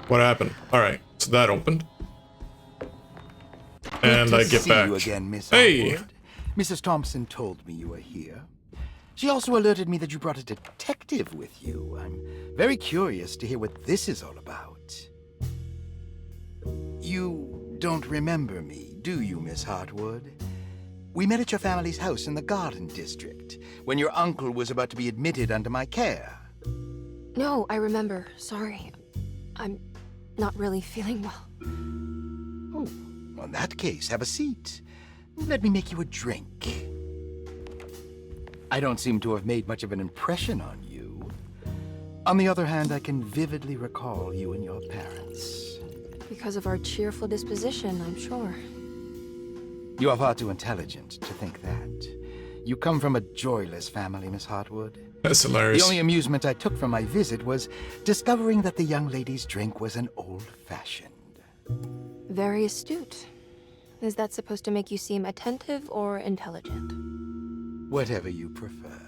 What happened? Alright, so that opened. And I get back. You again, Miss Hey! Hartwood. Mrs. Thompson told me you were here. She also alerted me that you brought a detective with you. I'm very curious to hear what this is all about. You don't remember me, do you, Miss Hartwood? We met at your family's house in the Garden District, when your uncle was about to be admitted under my care. No, I remember. Sorry. I'm not really feeling well. Oh, well, in that case, have a seat. Let me make you a drink. I don't seem to have made much of an impression on you. On the other hand, I can vividly recall you and your parents. Because of our cheerful disposition, I'm sure. You are far too intelligent to think that. You come from a joyless family, Miss Hartwood. That's hilarious. The only amusement I took from my visit was discovering that the young lady's drink was an old-fashioned. Very astute. Is that supposed to make you seem attentive or intelligent? Whatever you prefer.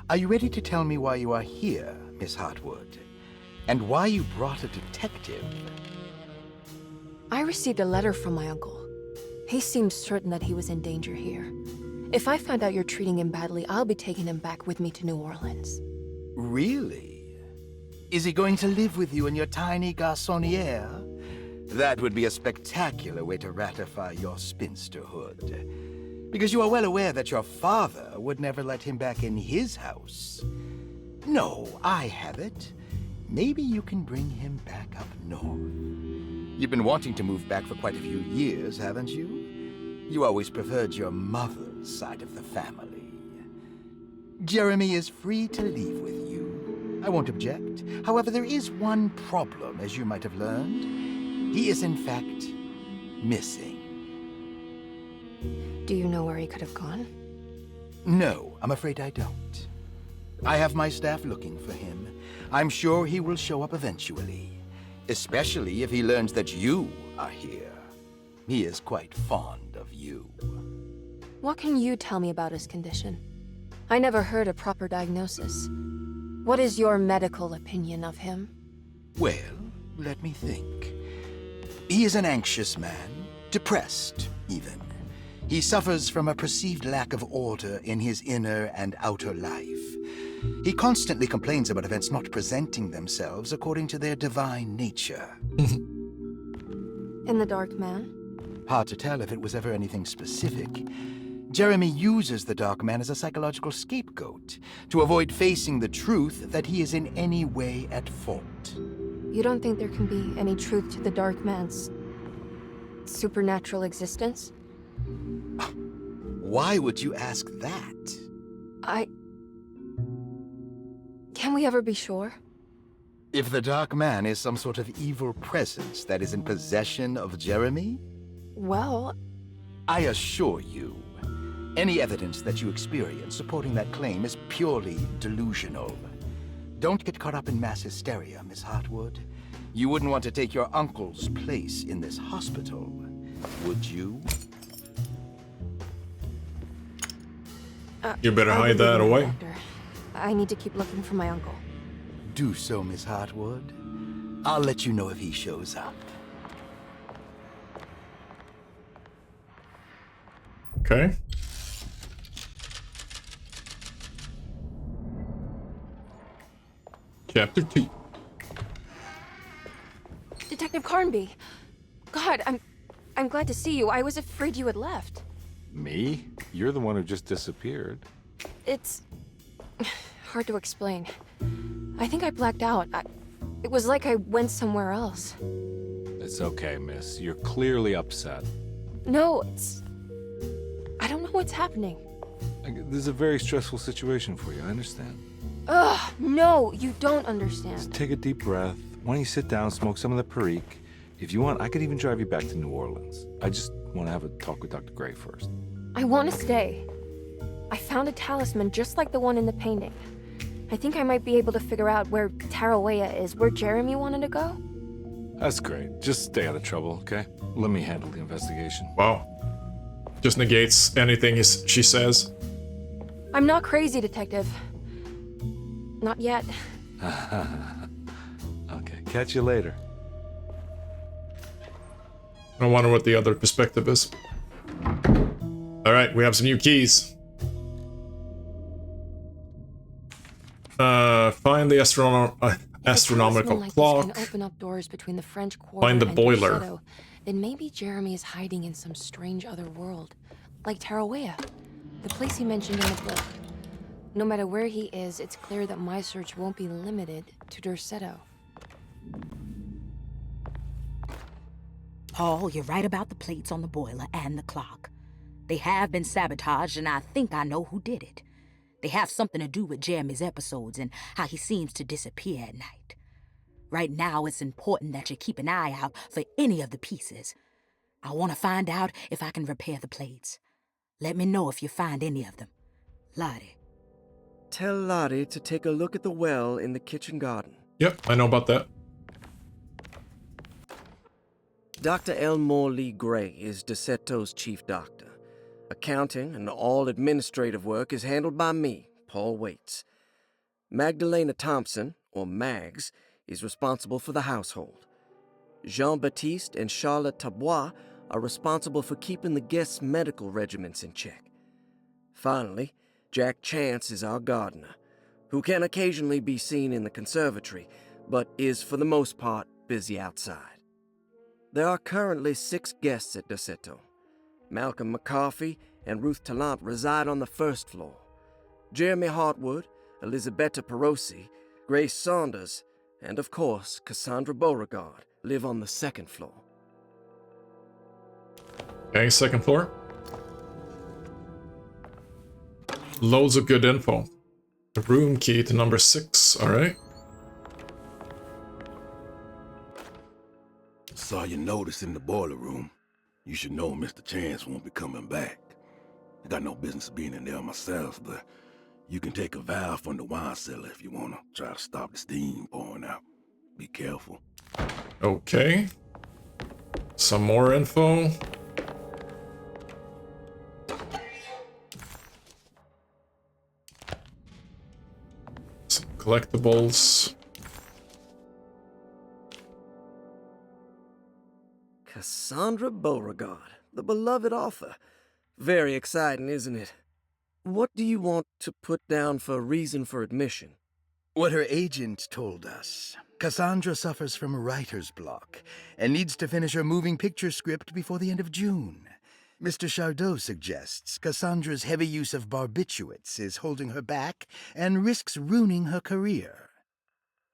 Are you ready to tell me why you are here, Miss Hartwood? And why you brought a detective? I received a letter from my uncle. He seems certain that he was in danger here. If I find out you're treating him badly, I'll be taking him back with me to New Orleans. Really? Is he going to live with you in your tiny garçonniere? That would be a spectacular way to ratify your spinsterhood. Because you are well aware that your father would never let him back in his house. No, I have it. Maybe you can bring him back up north. You've been wanting to move back for quite a few years, haven't you? You always preferred your mother's side of the family. Jeremy is free to leave with you. I won't object. However, there is one problem, as you might have learned. He is, in fact, missing. Do you know where he could have gone? No, I'm afraid I don't. I have my staff looking for him. I'm sure he will show up eventually. Especially if he learns that you are here. He is quite fond of you. What can you tell me about his condition? I never heard a proper diagnosis. What is your medical opinion of him? Well, let me think. He is an anxious man, depressed, even. He suffers from a perceived lack of order in his inner and outer life. He constantly complains about events not presenting themselves according to their divine nature. In the Dark Man? Hard to tell if it was ever anything specific. Jeremy uses the Dark Man as a psychological scapegoat to avoid facing the truth that he is in any way at fault. You don't think there can be any truth to the Dark Man's supernatural existence? Why would you ask that? Can we ever be sure? If the Dark Man is some sort of evil presence that is in possession of Jeremy? Well, I assure you, any evidence that you experience supporting that claim is purely delusional. Don't get caught up in mass hysteria, Miss Hartwood. You wouldn't want to take your uncle's place in this hospital, would you? You better hide that away. I need to keep looking for my uncle. Do so, Miss Hartwood. I'll let you know if he shows up. Okay. Chapter 2. Detective Carnby. God, I'm glad to see you. I was afraid you had left. Me? You're the one who just disappeared. It's hard to explain. I think I blacked out. It was like I went somewhere else. It's okay, miss. You're clearly upset. No, I don't know what's happening. This is a very stressful situation for you, I understand. Ugh, no, you don't understand. Just take a deep breath. Why don't you sit down, smoke some of the Perique? If you want, I could even drive you back to New Orleans. I just want to have a talk with Dr. Gray first. I want to stay. I found a talisman just like the one in the painting. I think I might be able to figure out where Tarawea is, where Jeremy wanted to go. That's great. Just stay out of trouble, okay? Let me handle the investigation. Wow. Just negates anything she says. I'm not crazy, Detective. Not yet. Okay, catch you later. I wonder what the other perspective is. Alright, we have some new keys. Find the astronomical clock. Can open up doors between the French Quarter Find the and boiler. Derceto, then maybe Jeremy is hiding in some strange other world, like Tarawea, the place he mentioned in the book. No matter where he is, it's clear that my search won't be limited to Derceto. Paul, you're right about the plates on the boiler and the clock. They have been sabotaged, and I think I know who did it. They have something to do with Jeremy's episodes and how he seems to disappear at night. Right now, it's important that you keep an eye out for any of the pieces. I want to find out if I can repair the plates. Let me know if you find any of them. Lottie. Tell Lottie to take a look at the well in the kitchen garden. Yep, I know about that. Dr. Elmore Lee Gray is Derceto's chief doctor. Accounting and all administrative work is handled by me, Paul Waits. Magdalena Thompson, or Mags, is responsible for the household. Jean-Baptiste and Charlotte Tabois are responsible for keeping the guests' medical regimens in check. Finally, Jack Chance is our gardener, who can occasionally be seen in the conservatory, but is for the most part busy outside. There are currently 6 guests at Derceto. Malcolm McCarthy and Ruth Tallant reside on the first floor. Jeremy Hartwood, Elisabetta Perosi, Grace Saunders, and of course, Cassandra Beauregard live on the second floor. Okay, second floor. Loads of good info. The room key to number 6, alright. Saw your notice in the boiler room. You should know Mr. Chance won't be coming back. I got no business being in there myself, but you can take a valve from the wine cellar if you want to try to stop the steam pouring out. Be careful. Okay. Some more info. Some collectibles. Cassandra Beauregard, the beloved author. Very exciting, isn't it? What do you want to put down for reason for admission? What her agent told us. Cassandra suffers from writer's block and needs to finish her moving picture script before the end of June. Mr. Chardot suggests Cassandra's heavy use of barbiturates is holding her back and risks ruining her career.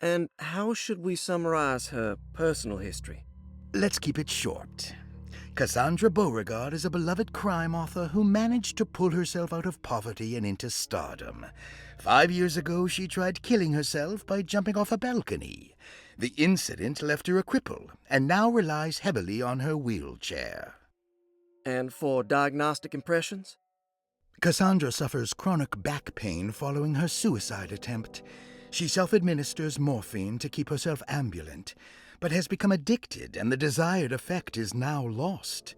And how should we summarize her personal history? Let's keep it short. Cassandra Beauregard is a beloved crime author who managed to pull herself out of poverty and into stardom. 5 years ago, she tried killing herself by jumping off a balcony. The incident left her a cripple, and now relies heavily on her wheelchair. And for diagnostic impressions? Cassandra suffers chronic back pain following her suicide attempt. She self-administers morphine to keep herself ambulant, but has become addicted, and the desired effect is now lost.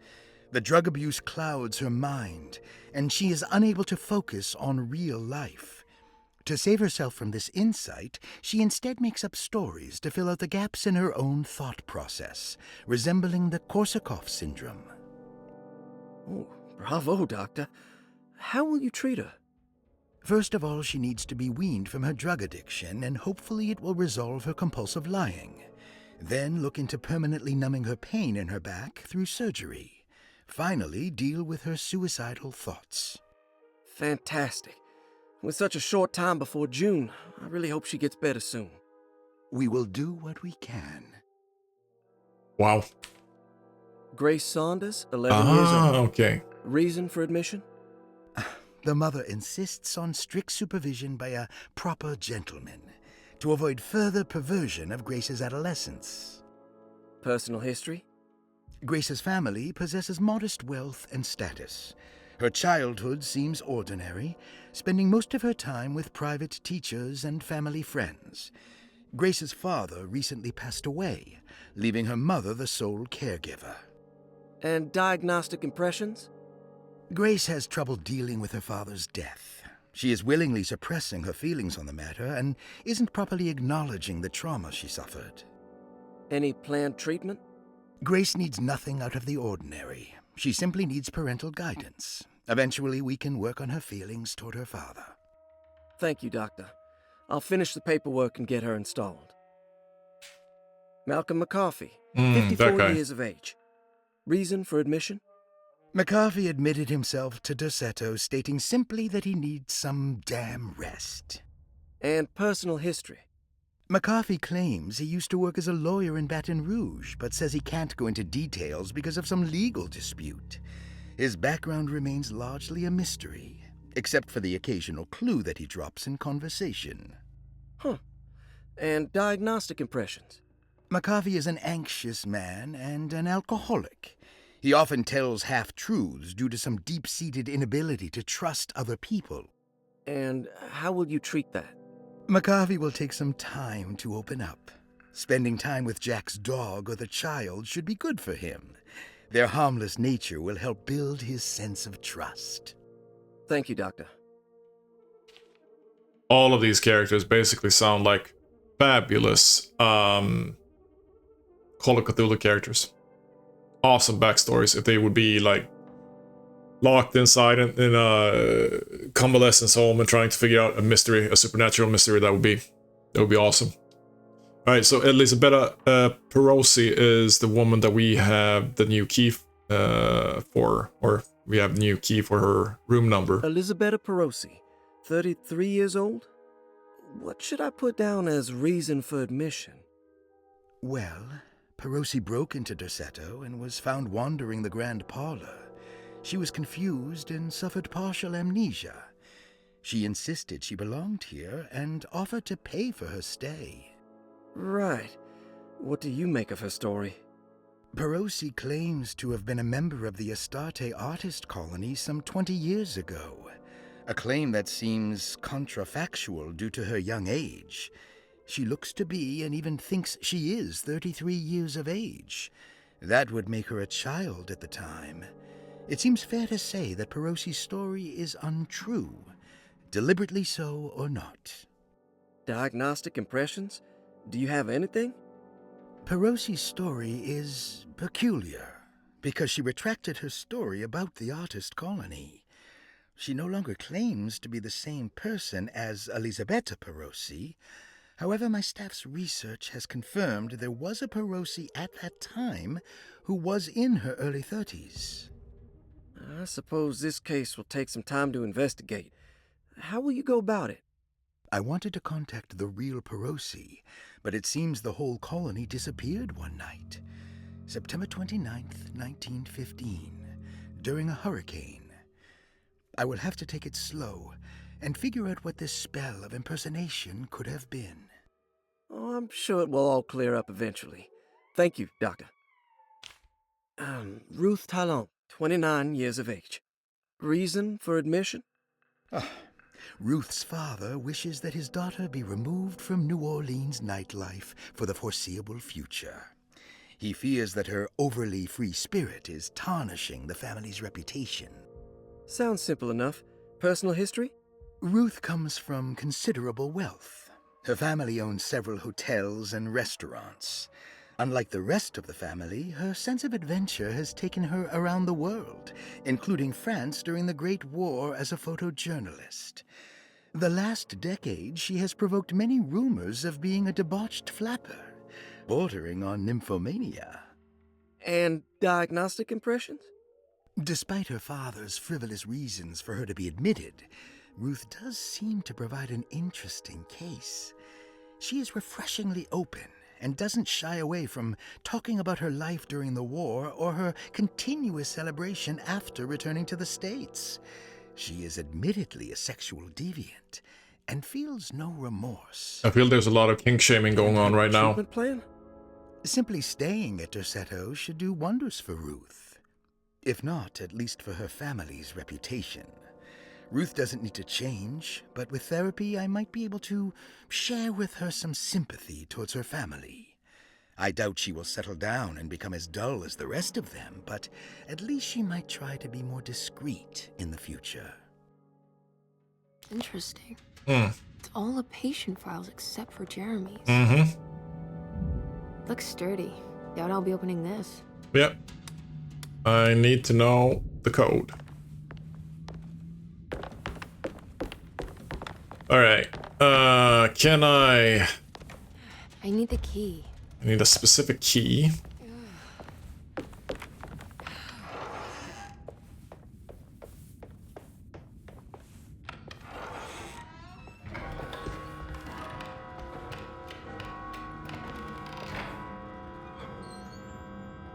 The drug abuse clouds her mind, and she is unable to focus on real life. To save herself from this insight, she instead makes up stories to fill out the gaps in her own thought process, resembling the Korsakoff syndrome. Oh, bravo, Doctor. How will you treat her? First of all, she needs to be weaned from her drug addiction, and hopefully it will resolve her compulsive lying. Then look into permanently numbing her pain in her back through surgery. Finally, deal with her suicidal thoughts. Fantastic. With such a short time before June, I really hope she gets better soon. We will do what we can. Wow. Grace Saunders, 11 years old. Okay. Reason for admission? The mother insists on strict supervision by a proper gentleman to avoid further perversion of Grace's adolescence. Personal history? Grace's family possesses modest wealth and status. Her childhood seems ordinary, spending most of her time with private teachers and family friends. Grace's father recently passed away, leaving her mother the sole caregiver. And diagnostic impressions? Grace has trouble dealing with her father's death. She is willingly suppressing her feelings on the matter and isn't properly acknowledging the trauma she suffered. Any planned treatment? Grace needs nothing out of the ordinary. She simply needs parental guidance. Eventually, we can work on her feelings toward her father. Thank you, Doctor. I'll finish the paperwork and get her installed. Malcolm McCarthy, 54 years of age. Reason for admission? McCarthy admitted himself to Derceto, stating simply that he needs some damn rest. And personal history? McCarthy claims he used to work as a lawyer in Baton Rouge, but says he can't go into details because of some legal dispute. His background remains largely a mystery, except for the occasional clue that he drops in conversation. Huh. And diagnostic impressions? McCarthy is an anxious man and an alcoholic. He often tells half-truths due to some deep-seated inability to trust other people. And how will you treat that? McCarthy will take some time to open up. Spending time with Jack's dog or the child should be good for him. Their harmless nature will help build his sense of trust. Thank you, Doctor. All of these characters basically sound like fabulous Call of Cthulhu characters. Awesome backstories if they would be like locked inside in a convalescence home and trying to figure out a mystery, a supernatural mystery. That would be awesome. All right, so Elisabetta Perosi is the woman that we have the new key for, or we have the new key for her room number. Elisabetta Perosi, 33 years old? What should I put down as reason for admission? Well, Perosi broke into Derceto and was found wandering the grand parlor. She was confused and suffered partial amnesia. She insisted she belonged here and offered to pay for her stay. Right. What do you make of her story? Perosi claims to have been a member of the Astarte artist colony some 20 years ago, a claim that seems contrafactual due to her young age. She looks to be and even thinks she is 33 years of age. That would make her a child at the time. It seems fair to say that Perosi's story is untrue, deliberately so or not. Diagnostic impressions? Do you have anything? Perosi's story is peculiar because she retracted her story about the artist colony. She no longer claims to be the same person as Elisabetta Perosi. However, my staff's research has confirmed there was a Perosi at that time who was in her early 30s. I suppose this case will take some time to investigate. How will you go about it? I wanted to contact the real Perosi, but it seems the whole colony disappeared one night, September 29th, 1915, during a hurricane. I will have to take it slow and figure out what this spell of impersonation could have been. Oh, I'm sure it will all clear up eventually. Thank you, Doctor. Ruth Talon, 29 years of age. Reason for admission? Ruth's father wishes that his daughter be removed from New Orleans nightlife for the foreseeable future. He fears that her overly free spirit is tarnishing the family's reputation. Sounds simple enough. Personal history? Ruth comes from considerable wealth. Her family owns several hotels and restaurants. Unlike the rest of the family, her sense of adventure has taken her around the world, including France during the Great War as a photojournalist. The last decade, she has provoked many rumors of being a debauched flapper, bordering on nymphomania. And diagnostic impressions? Despite her father's frivolous reasons for her to be admitted, Ruth does seem to provide an interesting case. She is refreshingly open and doesn't shy away from talking about her life during the war or her continuous celebration after returning to the States. She is admittedly a sexual deviant and feels no remorse. I feel there's a lot of kink shaming going on right now. Treatment plan? Simply staying at Derceto should do wonders for Ruth. If not, at least for her family's reputation. Ruth doesn't need to change, but with therapy I might be able to share with her some sympathy towards her family. I doubt she will settle down and become as dull as the rest of them, but at least she might try to be more discreet in the future. Interesting. Hmm. It's all the patient files except for Jeremy's. Mm-hmm. Looks sturdy. Doubt I'll be opening this. Yep. I need to know the code. Alright. Can I need the key. I need a specific key.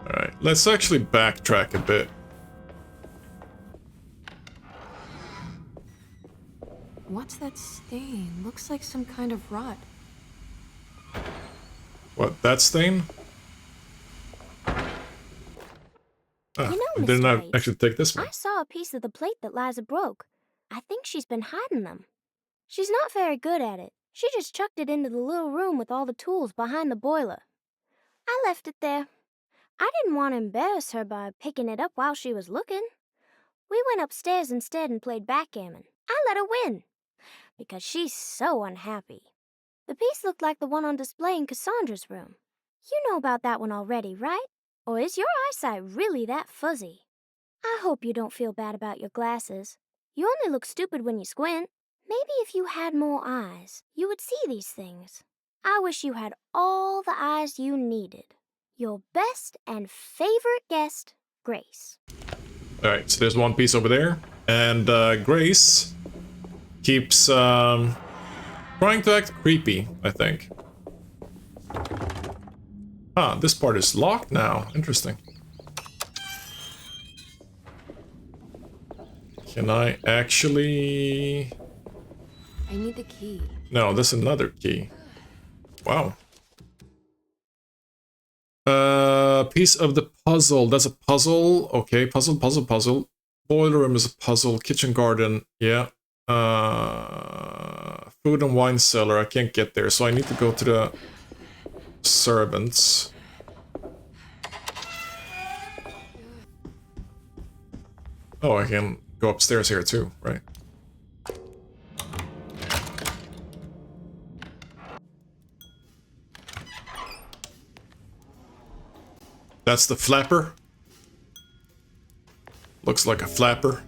Alright, let's actually backtrack a bit. What's that stain? Looks like some kind of rot. What, that stain? Ah, You know, I did Mr. not Bates, actually take this one. I saw a piece of the plate that Liza broke. I think she's been hiding them. She's not very good at it. She just chucked it into the little room with all the tools behind the boiler. I left it there. I didn't want to embarrass her by picking it up while she was looking. We went upstairs instead and played backgammon. I let her win, because she's so unhappy. The piece looked like the one on display in Cassandra's room. You know about that one already, right? Or is your eyesight really that fuzzy? I hope you don't feel bad about your glasses. You only look stupid when you squint. Maybe if you had more eyes, you would see these things. I wish you had all the eyes you needed. Your best and favorite guest, Grace. Alright, so there's one piece over there. And Grace keeps trying to act creepy, I think. Ah, this part is locked now. Interesting. Can I actually... I need the key. No, that's another key. Wow. Piece of the puzzle. That's a puzzle. Okay, puzzle. Boiler room is a puzzle. Kitchen garden. Yeah. Food and wine cellar. I can't get there, so I need to go to the servants. Oh, I can go upstairs here too, right? That's the flapper. Looks like a flapper.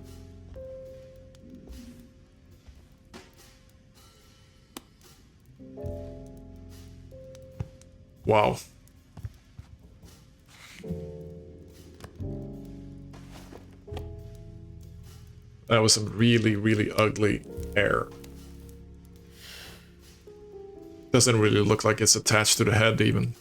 Wow. That was some really, really ugly hair. Doesn't really look like it's attached to the head even.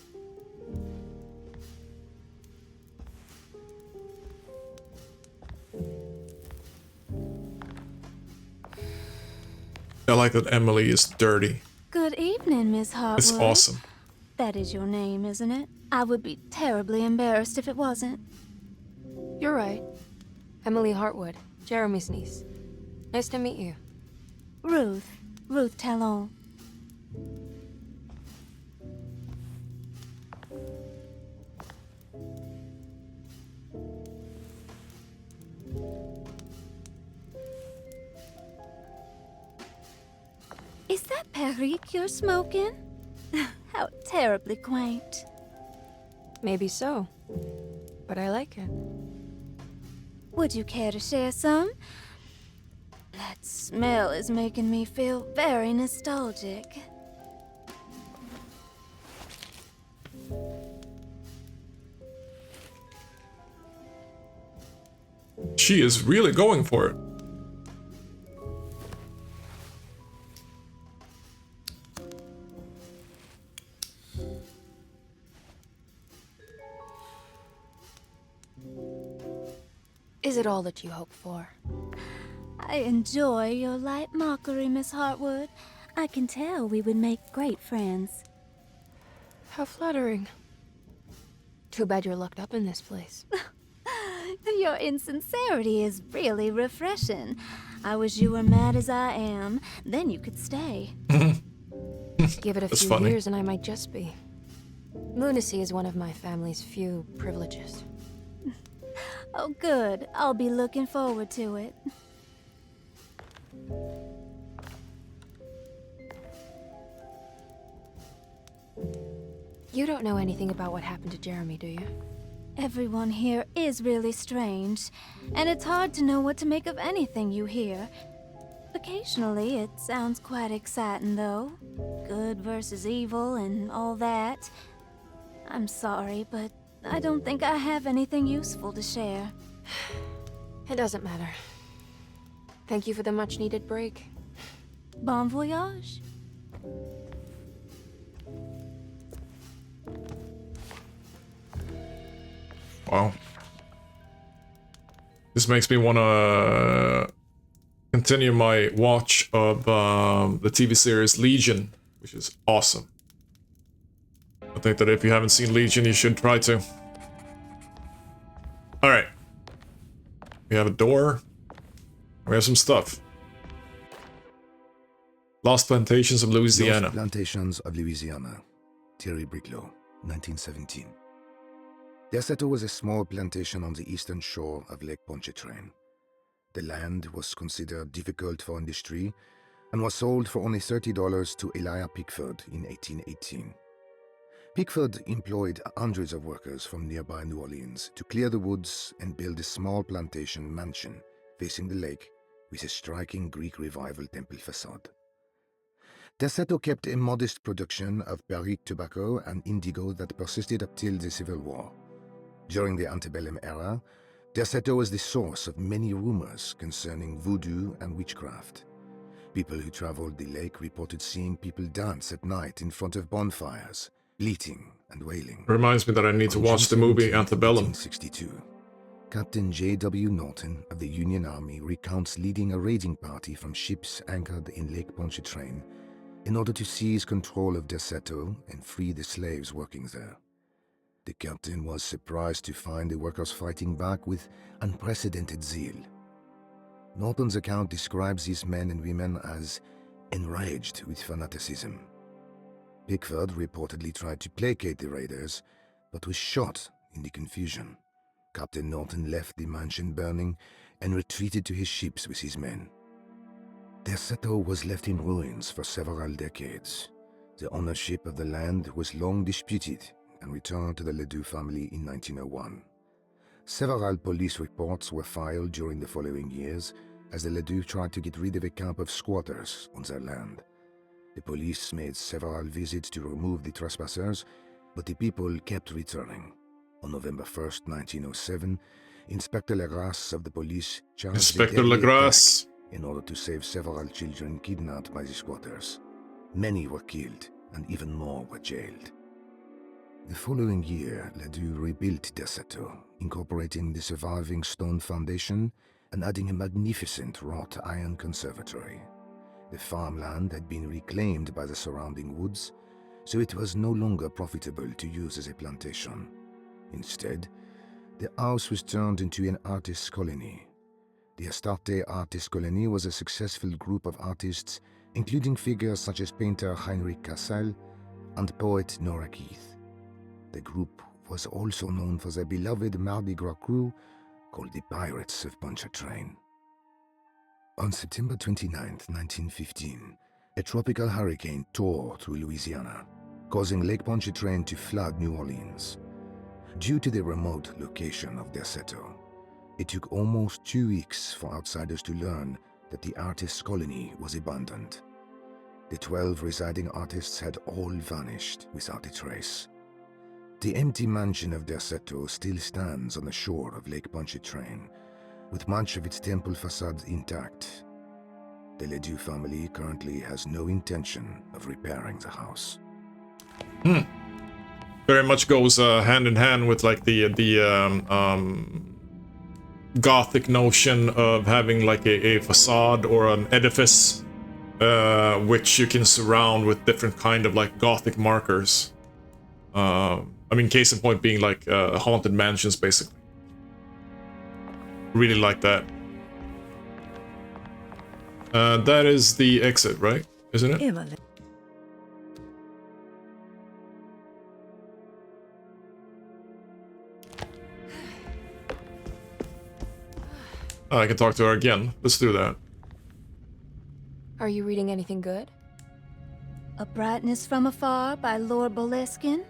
I like that Emily is dirty. Good evening, Miss Hartwood. It's awesome. That is your name, isn't it? I would be terribly embarrassed if it wasn't. You're right. Emily Hartwood, Jeremy's niece. Nice to meet you. Ruth Talon. Perrique you're smoking? How terribly quaint. Maybe so, but I like it. Would you care to share some? That smell is making me feel very nostalgic. She is really going for it. Is it all that you hope for? I enjoy your light mockery, Miss Hartwood. I can tell we would make great friends. How flattering. Too bad you're locked up in this place. Your insincerity is really refreshing. I wish you were mad as I am. Then you could stay. Give it a few years and I might just be. Lunacy is one of my family's few privileges. Oh, good. I'll be looking forward to it. You don't know anything about what happened to Jeremy, do you? Everyone here is really strange, and it's hard to know what to make of anything you hear. Occasionally, it sounds quite exciting, though. Good versus evil and all that. I'm sorry, but I don't think I have anything useful to share. It doesn't matter. Thank you for the much-needed break. Bon voyage. Wow. This makes me want to continue my watch of the TV series Legion, which is awesome. I think that if you haven't seen Legion, you should try to. Alright. We have a door. We have some stuff. Lost Plantations of Louisiana. Lost Plantations of Louisiana. Thierry Briclot, 1917. Derceto was a small plantation on the eastern shore of Lake Pontchartrain. The land was considered difficult for industry and was sold for only $30 to Elijah Pickford in 1818. Pickford employed hundreds of workers from nearby New Orleans to clear the woods and build a small plantation mansion facing the lake with a striking Greek Revival temple facade. Derceto kept a modest production of Perrique tobacco and indigo that persisted up till the Civil War. During the antebellum era, Derceto was the source of many rumors concerning voodoo and witchcraft. People who traveled the lake reported seeing people dance at night in front of bonfires, bleating and wailing. Reminds me that I need to watch the movie Antebellum. 1862, Captain J.W. Norton of the Union Army recounts leading a raiding party from ships anchored in Lake Pontchartrain in order to seize control of Derceto and free the slaves working there. The captain was surprised to find the workers fighting back with unprecedented zeal. Norton's account describes these men and women as enraged with fanaticism. Pickford reportedly tried to placate the raiders, but was shot in the confusion. Captain Norton left the mansion burning and retreated to his ships with his men. Derceto was left in ruins for several decades. The ownership of the land was long disputed and returned to the Ledoux family in 1901. Several police reports were filed during the following years as the Ledoux tried to get rid of a camp of squatters on their land. The police made several visits to remove the trespassers, but the people kept returning. On November 1st, 1907, Inspector Legrasse of the police charged Inspector Legrasse in order to save several children kidnapped by the squatters. Many were killed, and even more were jailed. The following year, Ledoux rebuilt Derceto, incorporating the surviving stone foundation and adding a magnificent wrought iron conservatory. The farmland had been reclaimed by the surrounding woods, so it was no longer profitable to use as a plantation. Instead, the house was turned into an artist's colony. The Astarte Artist Colony was a successful group of artists, including figures such as painter Heinrich Cassel and poet Nora Keith. The group was also known for their beloved Mardi Gras crew called the Pirates of Pontchartrain. On September 29, 1915, a tropical hurricane tore through Louisiana, causing Lake Pontchartrain to flood New Orleans. Due to the remote location of Derceto, it took almost 2 weeks for outsiders to learn that the artist's colony was abandoned. The 12 residing artists had all vanished without a trace. The empty mansion of Derceto still stands on the shore of Lake Pontchartrain, with much of its temple facade intact. The Ledoux family currently has no intention of repairing the house. Very much goes hand in hand with like the Gothic notion of having like a facade or an edifice which you can surround with different kind of like Gothic markers. I mean, case in point being like haunted mansions, basically. Really like that. That is the exit, right? Isn't it? Emily. Oh, I can talk to her again. Let's do that. Are you reading anything good? A Brightness from Afar by Lord Boleskine?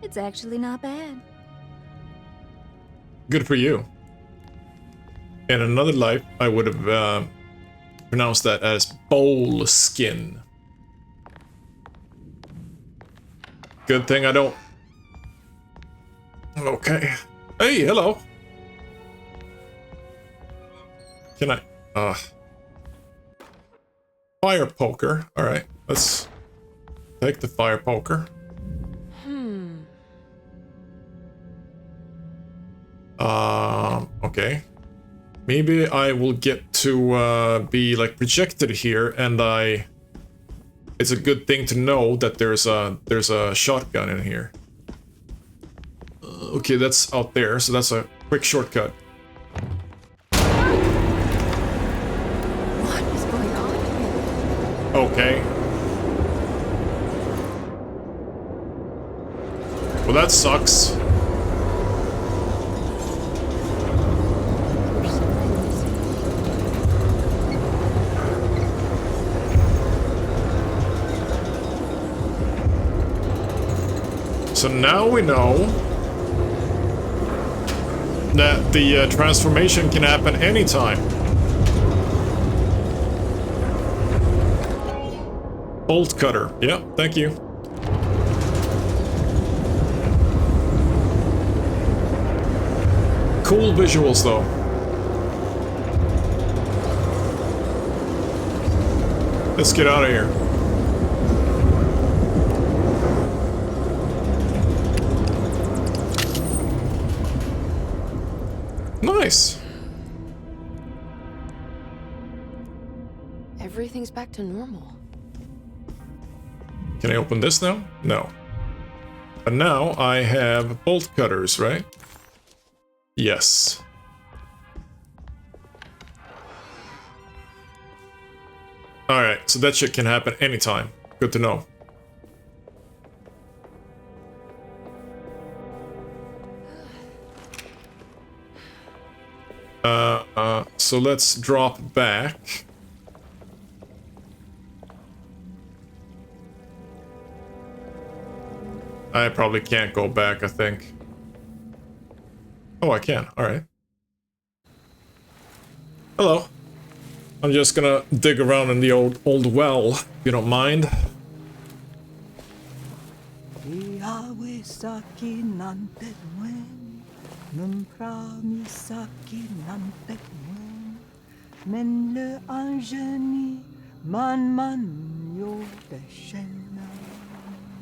It's actually not bad. Good for you. In another life, I would have pronounced that as bowl skin. Good thing I don't. Okay. Hey, hello. Can I? Fire poker. All right, let's take the fire poker. Okay. Maybe I will get to be like projected here, and it's a good thing to know that there's a shotgun in here. Okay, that's out there, so that's a quick shortcut. What is going on here? Okay. Well, that sucks. So now we know that the transformation can happen anytime. Bolt cutter. Yeah, thank you. Cool visuals though. Let's get out of here. Nice. Everything's back to normal. Can I open this now? No. But now I have bolt cutters, right? Yes. Alright, so that shit can happen anytime. Good to know. So let's drop back. I probably can't go back, I think. Oh, I can. Alright. Hello. I'm just gonna dig around in the old well, if you don't mind.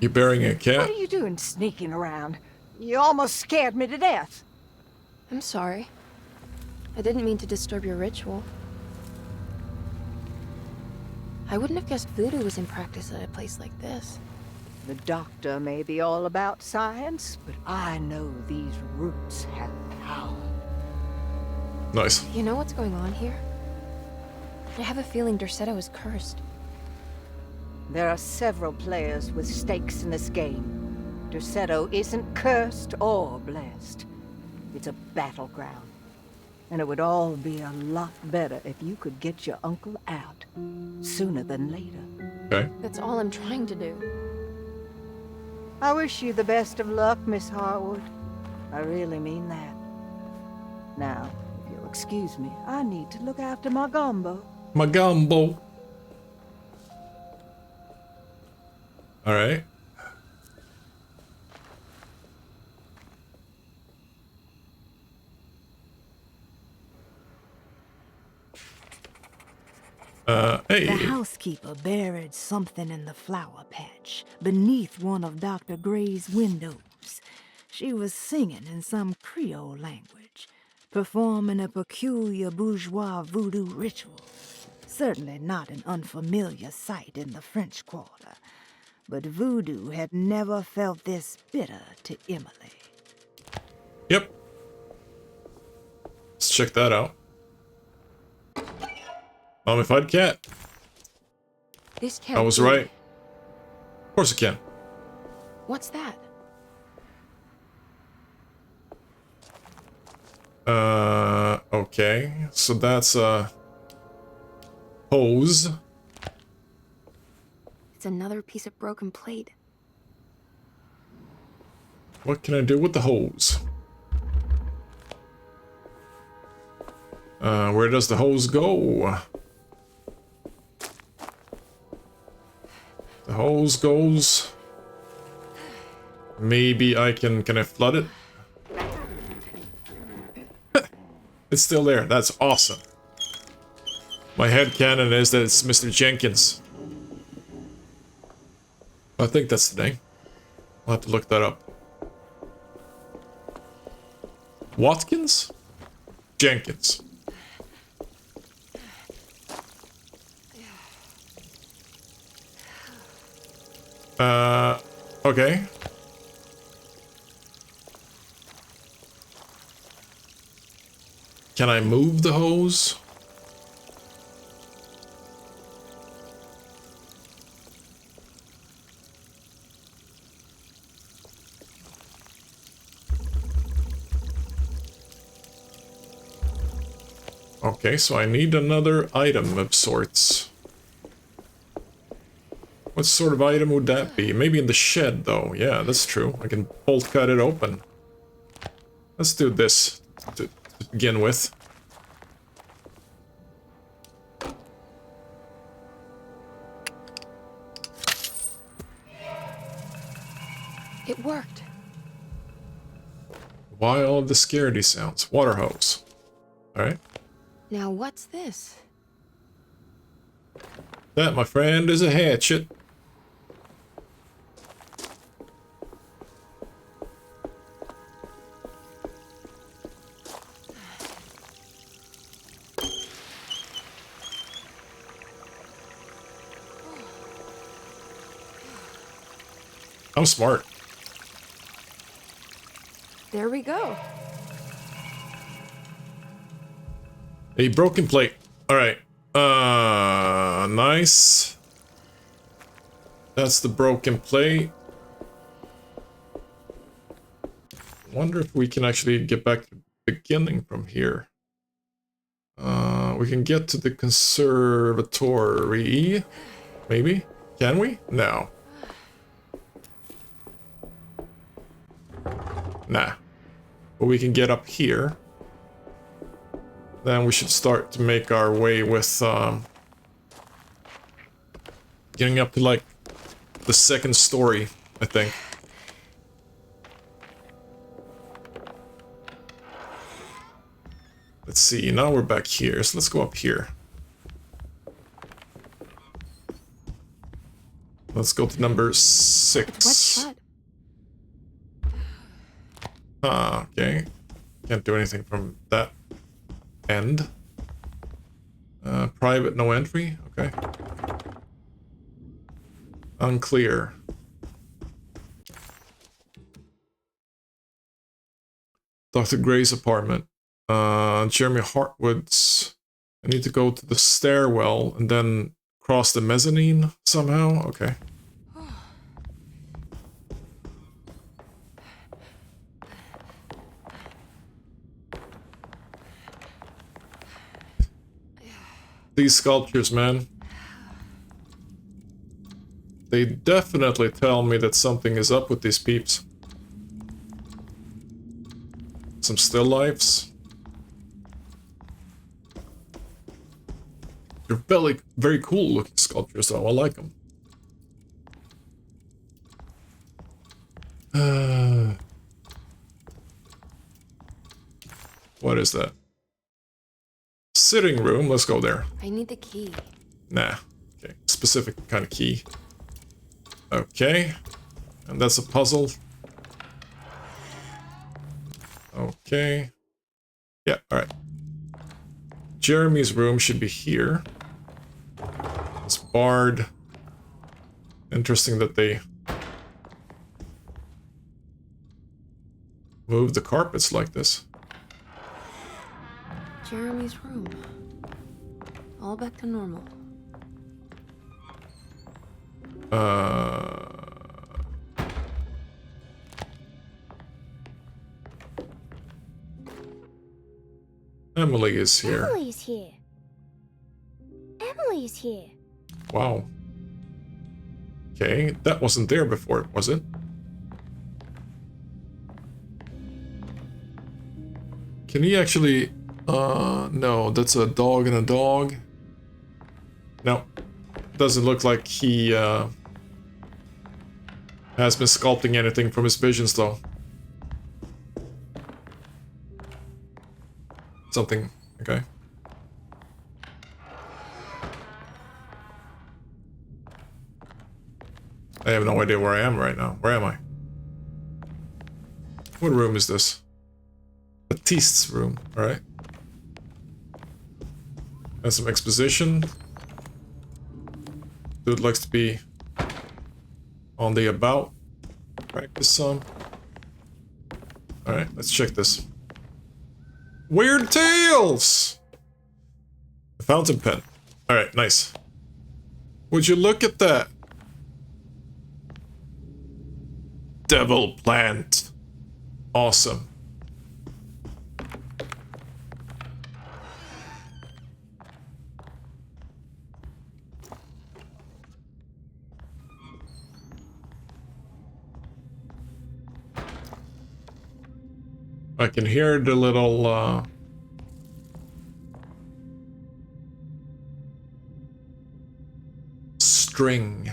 You burying a cat? What are you doing sneaking around? You almost scared me to death. I'm sorry. I didn't mean to disturb your ritual. I wouldn't have guessed voodoo was in practice at a place like this. The doctor may be all about science, but I know these roots have power. Nice. You know what's going on here? I have a feeling Derceto is cursed. There are several players with stakes in this game. Derceto isn't cursed or blessed. It's a battleground. And it would all be a lot better if you could get your uncle out sooner than later. Okay. That's all I'm trying to do. I wish you the best of luck, Miss Hartwood. I really mean that. Now, if you'll excuse me, I need to look after my gumbo. My gumbo. Alright. Hey. The housekeeper buried something in the flower patch beneath one of Dr. Gray's windows. She was singing in some Creole language, performing a peculiar bourgeois voodoo ritual. Certainly not an unfamiliar sight in the French Quarter, but voodoo had never felt this bitter to Emily. Yep. Let's check that out. Mummified cat. This can't I was be. right. Of course it can. What's that? Okay. So that's a hose. It's another piece of broken plate. What can I do with the hose? Where does the hose go? The hose goes. Maybe I can I flood it? It's still there. That's awesome. My headcanon is that it's Mr. Jenkins. I think that's the name. I'll have to look that up. Watkins? Jenkins. Okay. Can I move the hose? Okay, so I need another item of sorts. What sort of item would that be? Maybe in the shed, though. Yeah, that's true. I can bolt cut it open. Let's do this to begin with. It worked. Why all of the scaredy sounds? Water hose. Alright. Now what's this? That, my friend, is a hatchet. I'm smart. There we go. A broken plate. Alright. Nice. That's the broken plate. Wonder if we can actually get back to the beginning from here. We can get to the conservatory. Maybe? Can we? No. Nah. But we can get up here. Then we should start to make our way with getting up to like the second story, I think. Let's see, now we're back here, so let's go up here. Let's go to number 6. Okay. Can't do anything from that end. Private, no entry? Okay. Unclear. Dr. Gray's apartment. Jeremy Hartwood's. I need to go to the stairwell and then cross the mezzanine somehow? Okay. These sculptures, man. They definitely tell me that something is up with these peeps. Some still lifes. They're very cool looking sculptures though, I like them. What is that? Sitting room, let's go there. I need the key. Nah, okay, specific kind of key. Okay, and that's a puzzle. Okay. Yeah, alright. Jeremy's room should be here. It's barred. Interesting that they move the carpets like this. Jeremy's room. All back to normal. Emily is here. Emily's here. Emily's here. Wow. Okay, that wasn't there before, was it? Can he actually... no, that's a dog and a dog. No. Doesn't look like he, has been sculpting anything from his visions, though. Something, okay. I have no idea where I am right now. Where am I? What room is this? Baptiste's room, alright. And some exposition. Dude likes to be on the about. Practice some. Alright, let's check this. Weird Tales! A fountain pen. Alright, nice. Would you look at that? Devil plant. Awesome. I can hear the little, string.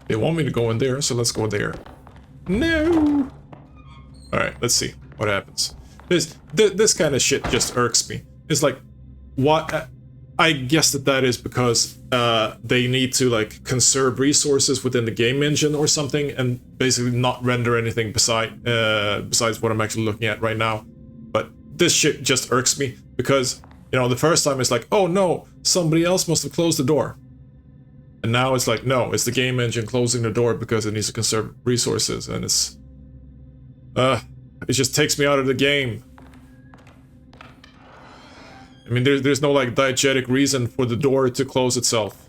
They want me to go in there, so let's go there. No! Alright, let's see what happens. This kind of shit just irks me. It's like, what... I guess that is because they need to like conserve resources within the game engine or something, and basically not render anything besides what I'm actually looking at right now. But this shit just irks me because, you know, the first time it's like, oh no, somebody else must have closed the door, and now it's like, no, it's the game engine closing the door because it needs to conserve resources, and it's it just takes me out of the game. I mean, there's no, like, diegetic reason for the door to close itself.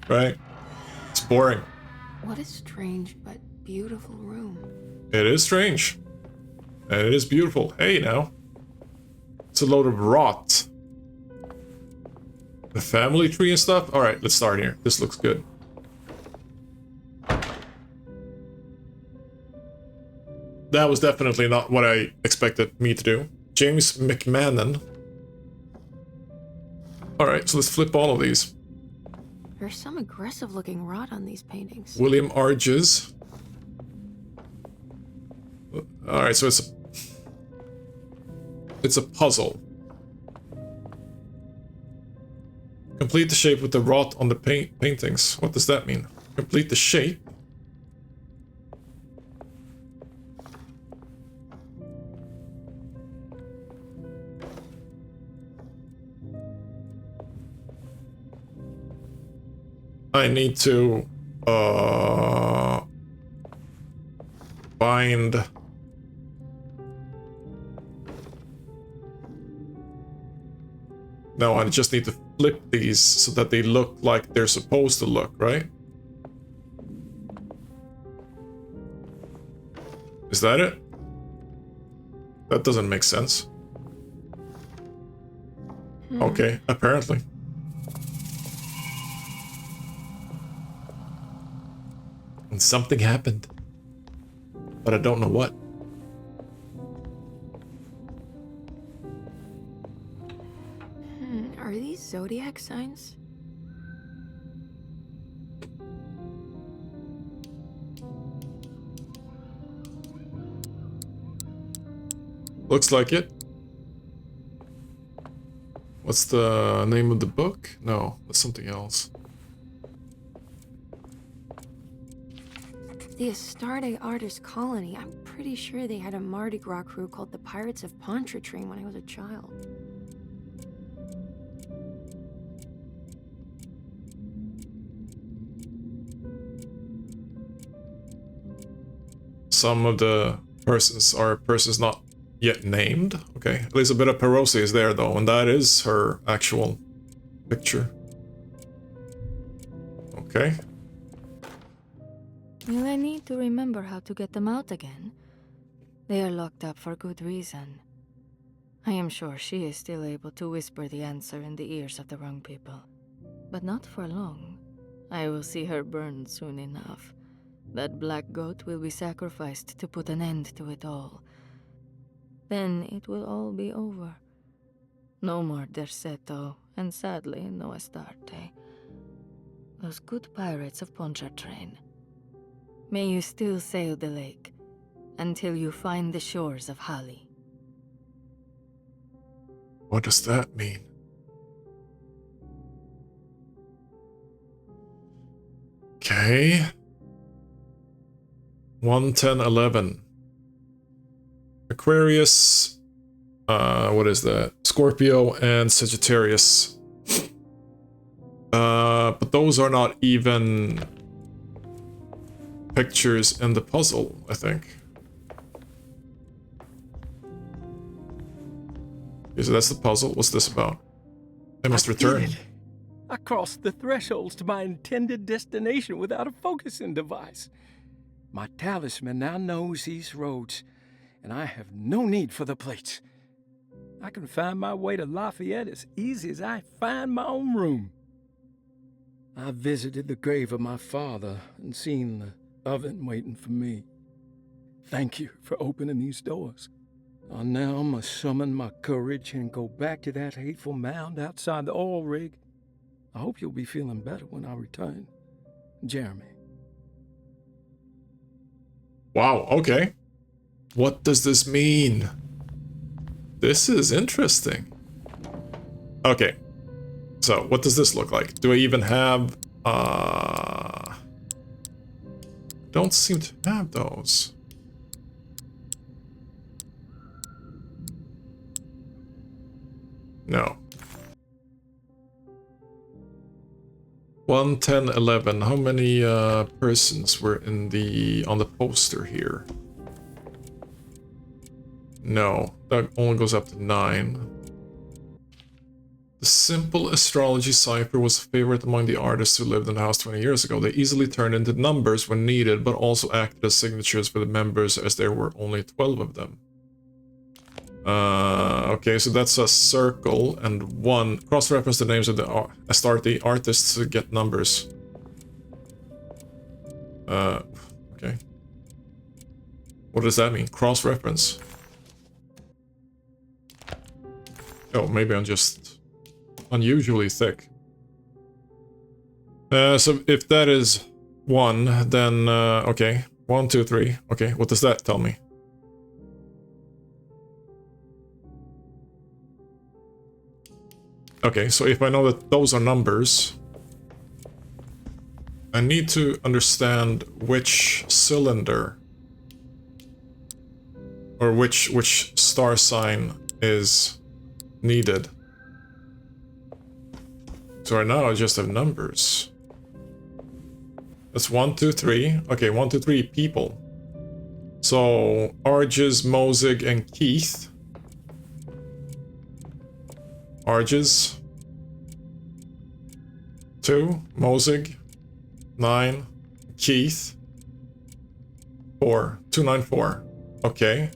Right? It's boring. What a strange but beautiful room. It is strange. And it is beautiful. Hey, now. It's a load of rot. The family tree and stuff? Alright, let's start here. This looks good. That was definitely not what I expected me to do. James McMahon. Alright, so let's flip all of these. There's some aggressive looking rot on these paintings. William Arges. Alright, so it's a puzzle. Complete the shape with the rot on the paintings. What does that mean? Complete the shape? I need to find No, I just need to flip these so that they look like they're supposed to look, right? Is that it? That doesn't make sense. Okay, apparently. And something happened. But I don't know what. Are these zodiac signs? Looks like it. What's the name of the book? No, that's something else. The Astarte Artist Colony. I'm pretty sure they had a Mardi Gras crew called the Pirates of Pontchartrain when I was a child. Some of the persons are persons not yet named. Okay, Elisabetta Perosi is there though, and that is her actual picture. Okay. Will I need to remember how to get them out again? They are locked up for good reason. I am sure she is still able to whisper the answer in the ears of the wrong people. But not for long. I will see her burned soon enough. That black goat will be sacrificed to put an end to it all. Then it will all be over. No more Derceto, and sadly, no Astarte. Those good pirates of Pontchartrain. May you still sail the lake, until you find the shores of Hali. What does that mean? Okay. 1-10-11. Aquarius, what is that? Scorpio and Sagittarius. But those are not even pictures in the puzzle, I think. Okay, so that's the puzzle. What's this about? I must return. Did it. I crossed the thresholds to my intended destination without a focusing device. My talisman now knows these roads, and I have no need for the plates. I can find my way to Lafayette as easy as I find my own room. I visited the grave of my father and seen the oven waiting for me. Thank you for opening these doors. I now must summon my courage and go back to that hateful mound outside the oil rig. I hope you'll be feeling better when I return. Jeremy. Wow, okay. What does this mean? This is interesting. Okay. So, what does this look like? Do I even have... Don't seem to have those. No. 1-10-11. How many persons were in the on the poster here? No, that only goes up to 9. The simple astrology cipher was a favorite among the artists who lived in the house 20 years ago. They easily turned into numbers when needed, but also acted as signatures for the members as there were only 12 of them. Okay, so that's a circle and 1. Cross-reference the names of the Astarte artists to get numbers. Okay. What does that mean? Cross-reference. Oh, maybe I'm just unusually thick. So if that is 1, then, okay. 1, 2, 3. Okay, what does that tell me? Okay, so if I know that those are numbers, I need to understand which cylinder or which star sign is needed. So right now I just have numbers. That's 1, 2, 3. Okay, 1, 2, 3 people. So Arges, Mosig, and Keith. Arges, 2, Mosig, 9, Keith, 4, 294. Okay.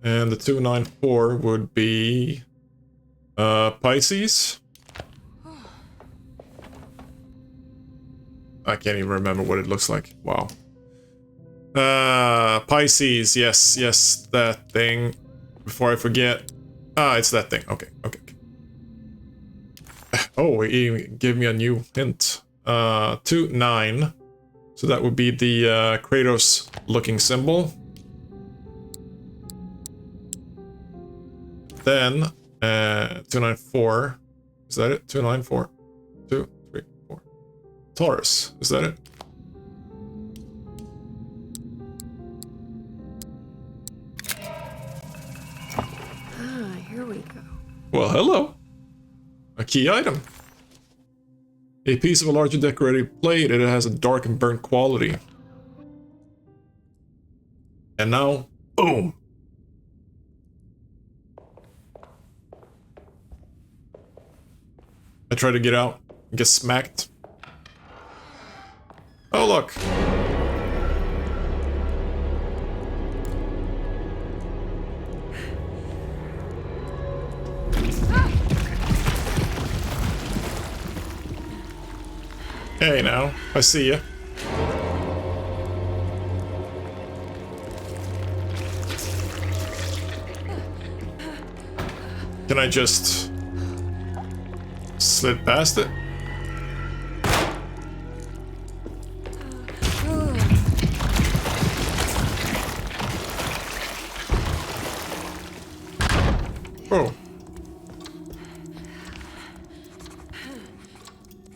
And the 294 would be Pisces. I can't even remember what it looks like. Wow. Pisces, yes, that thing. Before I forget. It's that thing. Okay. Oh, he gave me a new hint. 2, 9. So that would be the Kratos looking symbol. Then 294. Is that it? 294. 2, 3, 4. Taurus. Is that it? Here we go. Well, hello. A key item. A piece of a larger decorated plate. It has a dark and burnt quality. And now, boom. I try to get out, get smacked. Oh, look. Hey, now, I see ya. Can I just slid past it? Oh.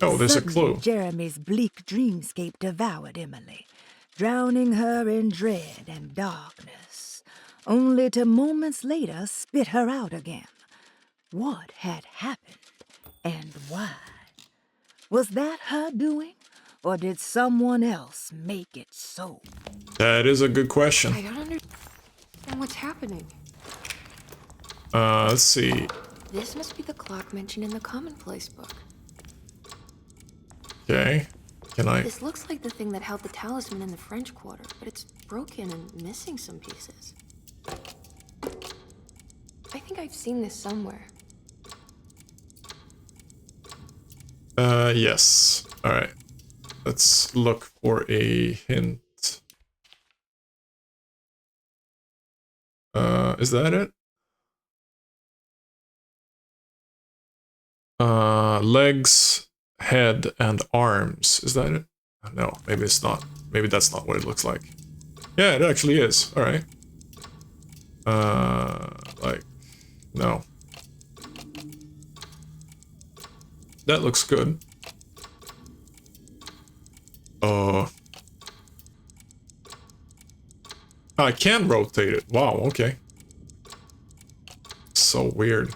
Oh, there's a clue. Jeremy's bleak dreamscape devoured Emily, drowning her in dread and darkness, only to moments later spit her out again. What had happened, and why? Was that her doing, or did someone else make it so? That is a good question. I don't understand what's happening. Let's see. This must be the clock mentioned in the commonplace book. Okay. Can I? This looks like the thing that held the talisman in the French Quarter, but it's broken and missing some pieces. I think I've seen this somewhere. Yes. Alright. Let's look for a hint. Is that it? Legs, head, and arms. Is that it? No, maybe it's not. Maybe that's not what it looks like. Yeah, it actually is. Alright. Like, no. That looks good. I can rotate it. Wow, okay. So weird.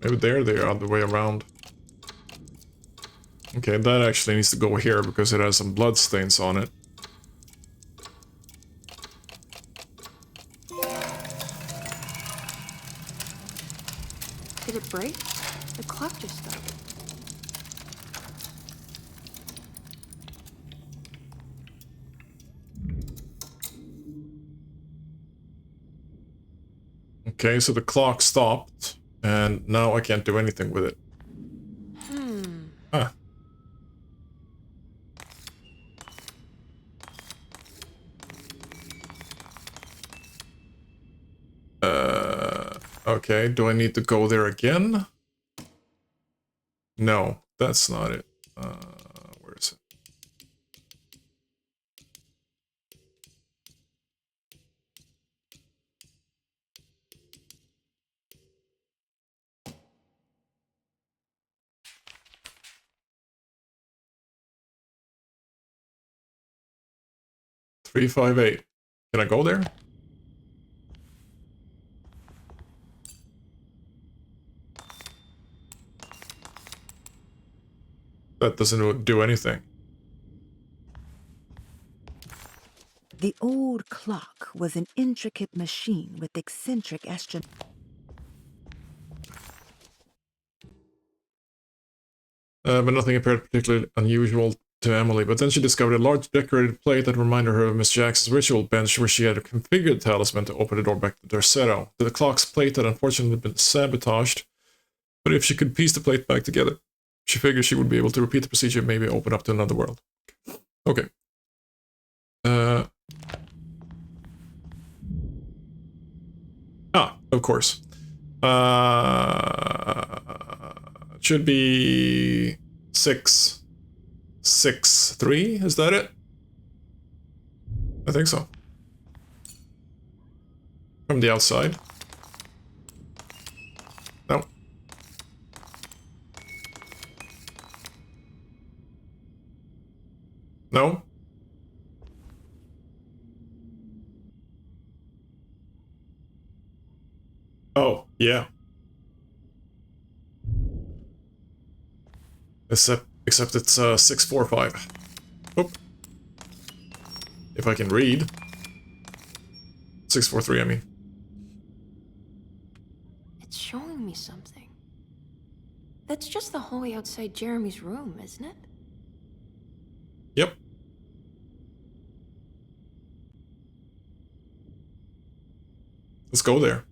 Maybe they're the other way around. Okay, that actually needs to go here because it has some blood stains on it. Did it break? The clock just stopped. Okay, so the clock stopped, and now I can't do anything with it. Huh. Okay, do I need to go there again? No, that's not it. Where is it? $358. Can I go there? That doesn't do anything. The old clock was an intricate machine with eccentric But nothing appeared particularly unusual to Emily. But then she discovered a large decorated plate that reminded her of Miss Jackson's ritual bench, where she had configured the talisman to open the door back to Derceto. The clock's plate had unfortunately been sabotaged, but if she could piece the plate back together, she figured she would be able to repeat the procedure and maybe open up to another world. Okay. Of course. It should be 663. Is that it? I think so. From the outside. No. No. Oh, yeah. Except it's 645. Oop. If I can read. 643, I mean. It's showing me something. That's just the hallway outside Jeremy's room, isn't it? Yep. Let's go there.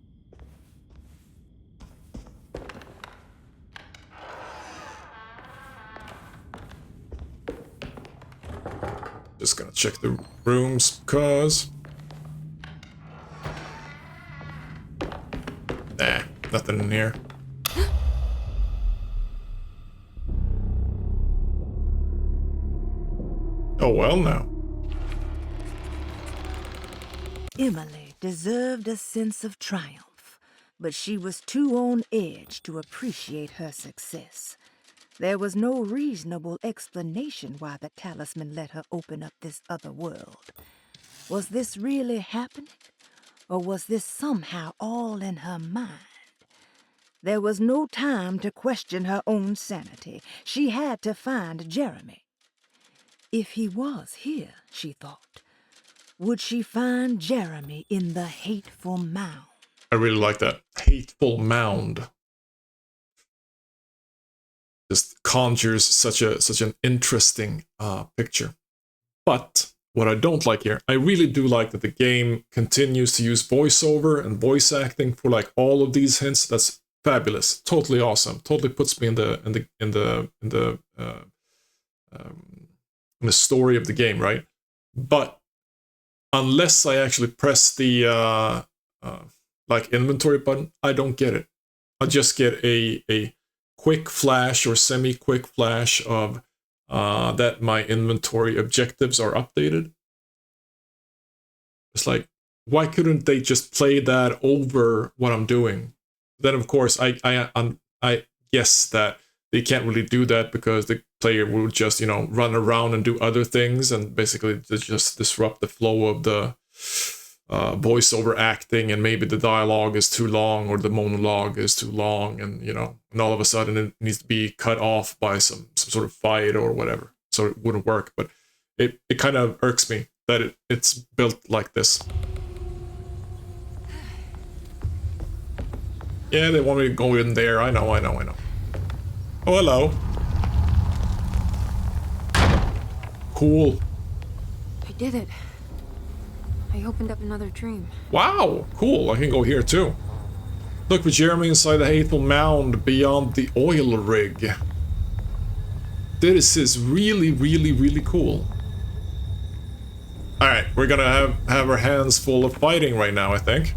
Just gonna check the rooms, cause... Nah, nothing in here. Oh well now. Emily deserved a sense of triumph, but she was too on edge to appreciate her success. There was no reasonable explanation why the talisman let her open up this other world. Was this really happening? Or was this somehow all in her mind? There was no time to question her own sanity. She had to find Jeremy. If he was here, she thought, would she find Jeremy in the hateful mound? I really like that. Hateful mound. Just conjures such an interesting picture. But what I don't like here, I really do like that the game continues to use voiceover and voice acting for like all of these hints. That's fabulous, totally awesome. Totally puts me in the story of the game, right? But unless I actually press the like inventory button, I don't get it. I just get a quick flash or semi-quick flash of that my inventory objectives are updated. It's like, why couldn't they just play that over what I'm doing? Then of course I guess that they can't really do that because the player will just, you know, run around and do other things and basically just disrupt the flow of the voiceover acting, and maybe the dialogue is too long or the monologue is too long, and you know, and all of a sudden it needs to be cut off by some sort of fight or whatever, so it wouldn't work. But it kind of irks me that it's built like this. Yeah, they want me to go in there. I know. Oh, hello. Cool. I did it. I opened up another dream. Wow, cool. I can go here too. Look for Jeremy inside the hateful mound beyond the oil rig. This is really, really, really cool. Alright, we're gonna have our hands full of fighting right now, I think.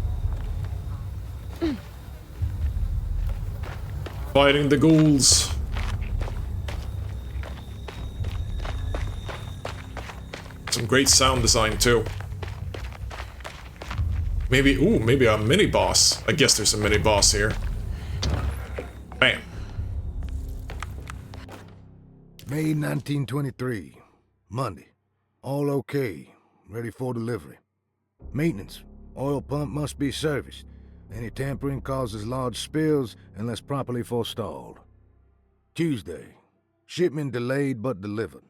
Fighting the ghouls. Some great sound design too. Maybe, ooh, maybe a mini boss. I guess there's a mini boss here. Bam. May 1923. Monday. All okay. Ready for delivery. Maintenance. Oil pump must be serviced. Any tampering causes large spills unless properly forestalled. Tuesday. Shipment delayed but delivered.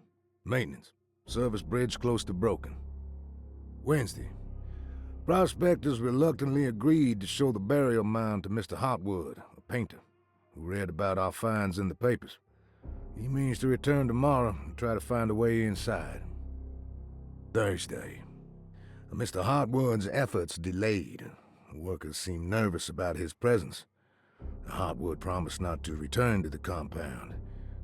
Maintenance. Service bridge close to broken. Wednesday. Prospectors reluctantly agreed to show the burial mound to Mr. Hartwood, a painter, who read about our finds in the papers. He means to return tomorrow and try to find a way inside. Thursday. Mr. Hartwood's efforts delayed. The workers seemed nervous about his presence. Hartwood promised not to return to the compound.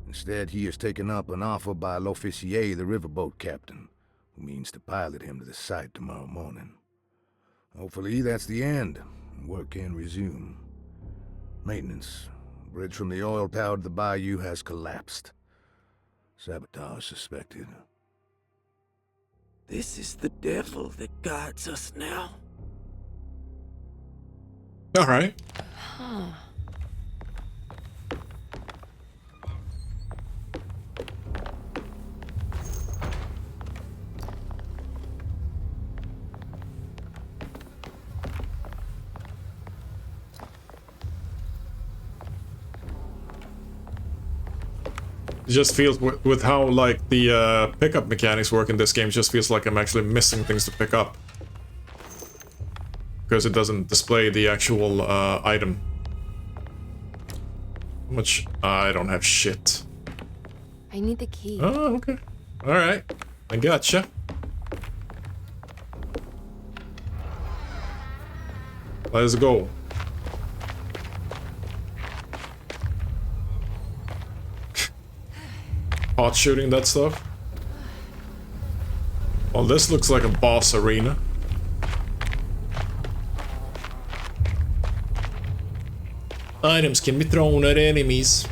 Instead, he has taken up an offer by L'Officier, the riverboat captain, who means to pilot him to the site tomorrow morning. Hopefully that's the end, and work can resume. Maintenance. Bridge from the oil tower to the bayou has collapsed. Sabotage suspected. This is the devil that guides us now. Alright. Huh. It just feels, with how, like, the pickup mechanics work in this game, just feels like I'm actually missing things to pick up. Because it doesn't display the actual item. How much? I don't have shit. I need the key. Oh, okay. Alright. I gotcha. Let's go. Hot shooting that stuff. Well, this looks like a boss arena. Items can be thrown at enemies.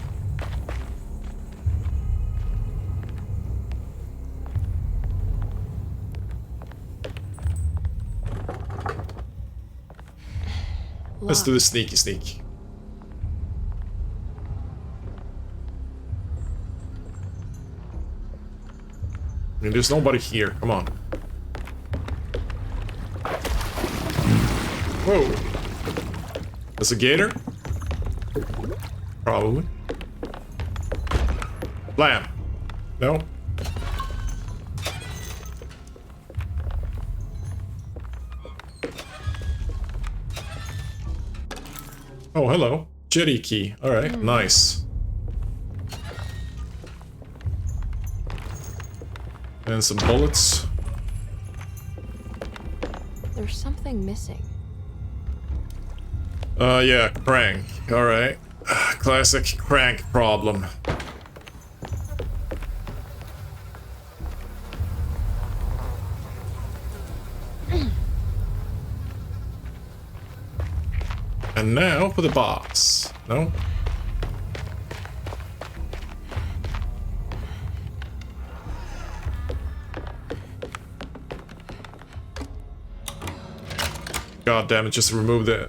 Let's do the sneaky sneak. I mean, there's nobody here. Come on. Whoa. That's a gator? Probably. Blam. No. Oh, hello. Jetty key. Alright, nice. And some bullets. There's something missing. Yeah, crank. Alright. Classic crank problem. And now for the boss. No? God damn it, just remove the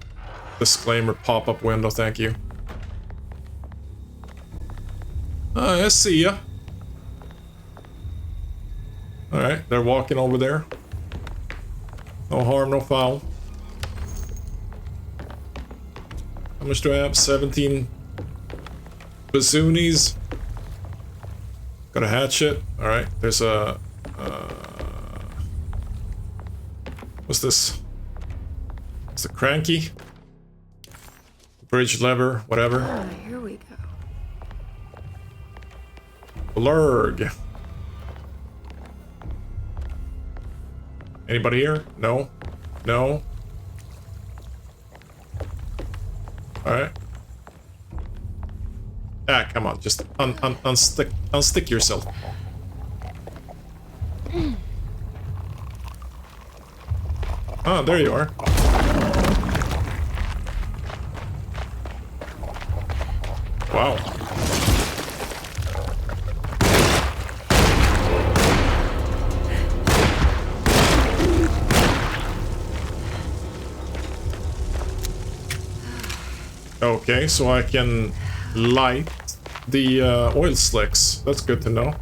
disclaimer pop-up window, thank you. I see ya. Alright, they're walking over there. No harm, no foul. How much do I have? 17 bazoonis. Got a hatchet. Alright, there's a... what's this? It's the cranky. Bridge lever, whatever. Oh, here we go. Blurg. Anybody here? No? No? Alright. Ah, come on, just unstick yourself. Oh, there you are. Wow. Okay, so I can light the oil slicks. That's good to know.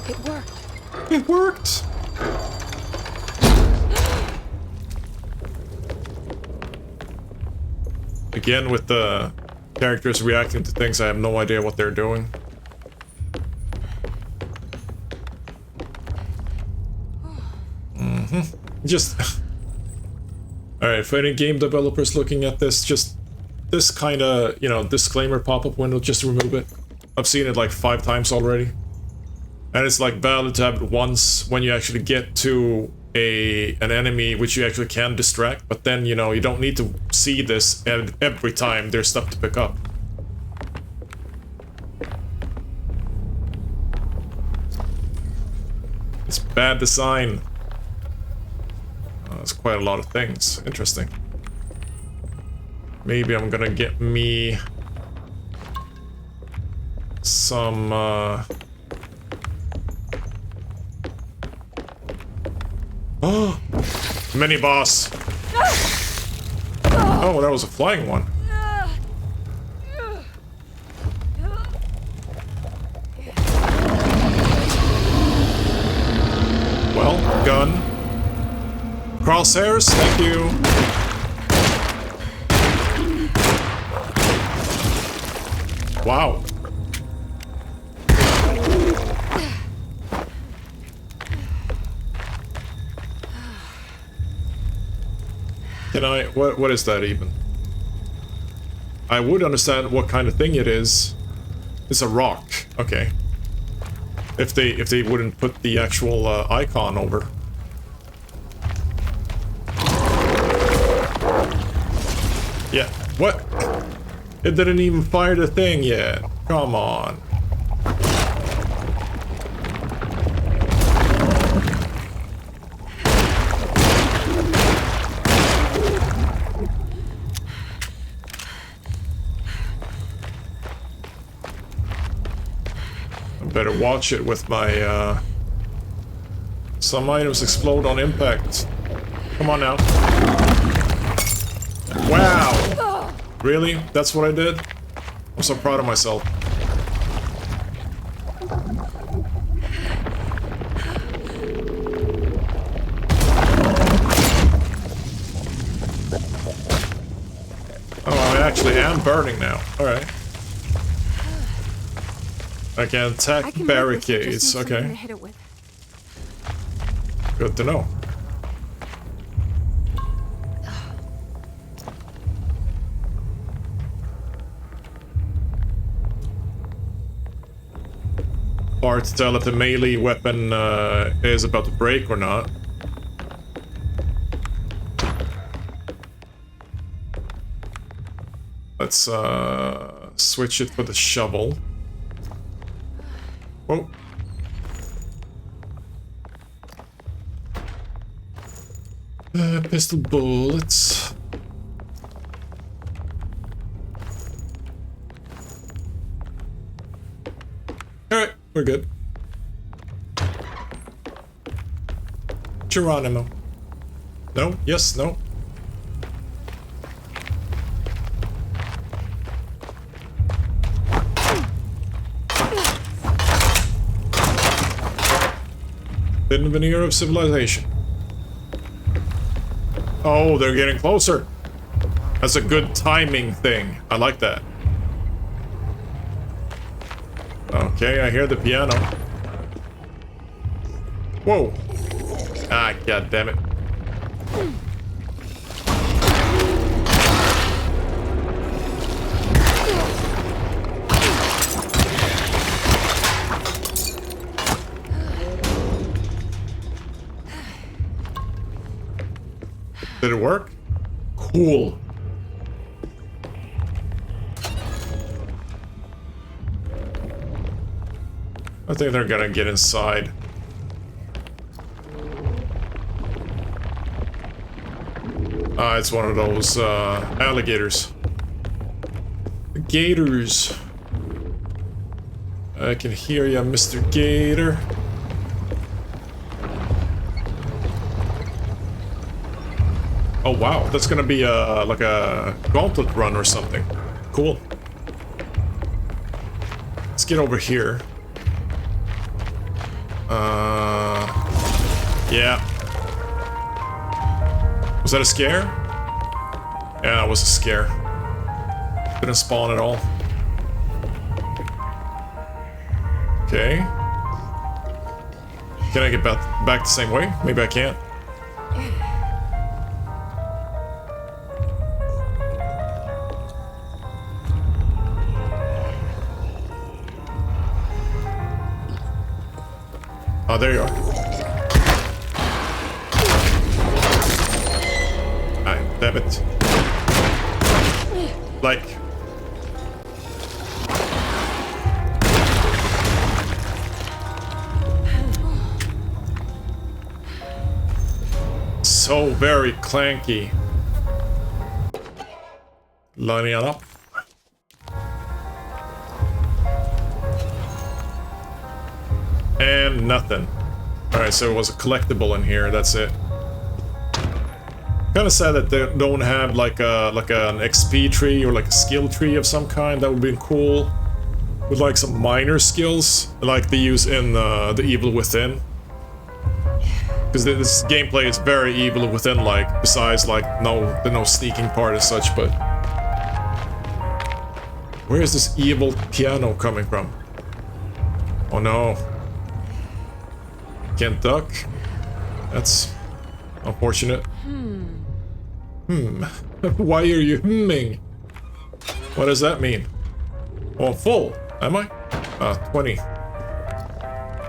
It worked. It worked! Again, with the characters reacting to things, I have no idea what they're doing. Just... Alright, for any game developers looking at this, just this kind of, you know, disclaimer pop-up window, just remove it. I've seen it like 5 times already. And it's like valid to have it once when you actually get to an enemy which you actually can distract, but then, you know, you don't need to see this every time there's stuff to pick up. It's bad design. That's quite a lot of things. Interesting. Maybe I'm gonna get me some oh, mini boss. Oh, that was a flying one. Well, gun. Crosshairs, thank you. Wow. Can I, what is that even? I would understand what kind of thing it is. It's a rock. Okay. If they wouldn't put the actual icon over. Yeah, what? It didn't even fire the thing yet. Come on. I better watch it with my, some items explode on impact. Come on now. Wow! Really? That's what I did? I'm so proud of myself. Oh, I actually am burning now. Alright. I can attack barricades. Okay. Good to know. Hard to tell if the melee weapon is about to break or not. Let's switch it for the shovel. Whoa. Pistol bullets. Alright, we're good. Geronimo. No? Yes? No? Thin veneer of civilization. Oh, they're getting closer. That's a good timing thing. I like that. Okay, I hear the piano. Whoa. Ah, god damn it. Did it work? Cool. I think they're gonna get inside. It's one of those alligators. Gators. I can hear ya, Mr. Gator. Oh wow, that's gonna be like a gauntlet run or something. Cool. Let's get over here. Yeah. Was that a scare? Yeah, that was a scare. Didn't spawn at all. Okay. Can I get back the same way? Maybe I can't. Oh, there you are. Ah, damn it. Like... so very clanky. Lining it up. And nothing. Alright, so it was a collectible in here, that's it. Kinda sad that they don't have like an XP tree or like a skill tree of some kind. That would be cool. With like some minor skills, like they use in the Evil Within. Because this gameplay is very Evil Within like, besides like the no sneaking part as such, but... where is this evil piano coming from? Oh no. Can't duck? That's unfortunate. Why are you humming? What does that mean? Oh, I'm full. Am I? 20.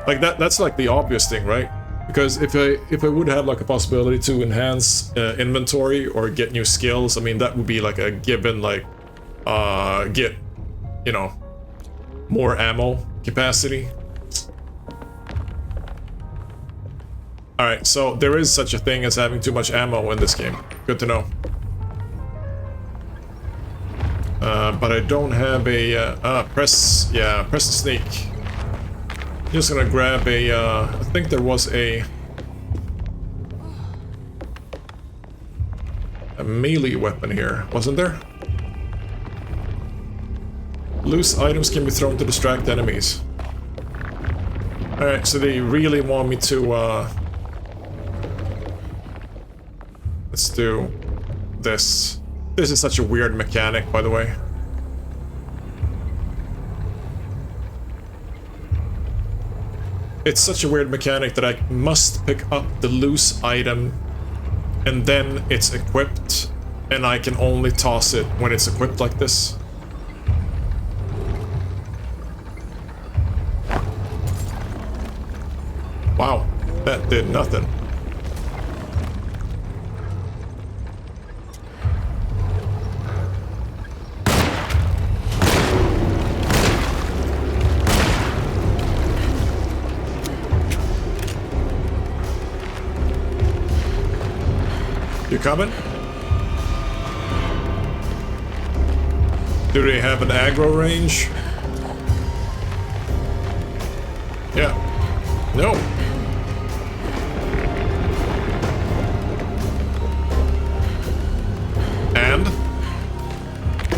Like that's like the obvious thing, right? Because if I would have like a possibility to enhance inventory or get new skills, I mean that would be like a given like get, you know, more ammo capacity. Alright, so there is such a thing as having too much ammo in this game. Good to know. But I don't have a... press the sneak. Just gonna grab a... I think there was a melee weapon here, wasn't there? Loose items can be thrown to distract enemies. Alright, so they really want me to... let's do this. This is such a weird mechanic, by the way. It's such a weird mechanic that I must pick up the loose item and then it's equipped, and I can only toss it when it's equipped like this. Wow, that did nothing. You coming? Do they have an aggro range? Yeah. No. And?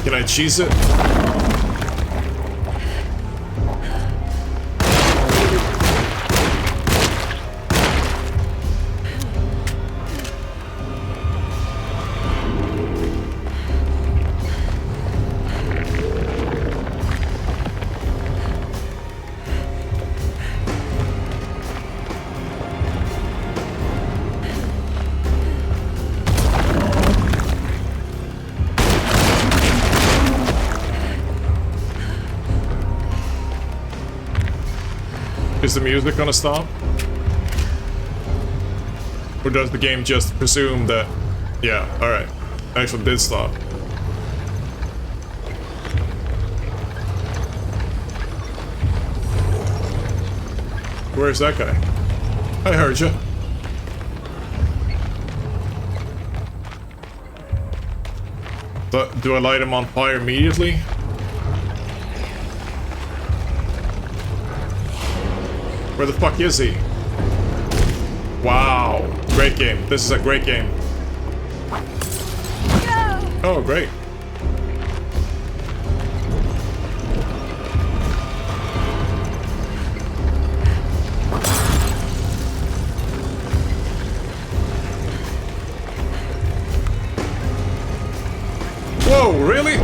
Can I cheese it? Is the music gonna stop? Or does the game just presume that Yeah, alright. Actually did stop. Where's that guy? I heard you. Do I light him on fire immediately? Where the fuck is he? Wow. Great game. This is a great game. Oh, great. Whoa, really?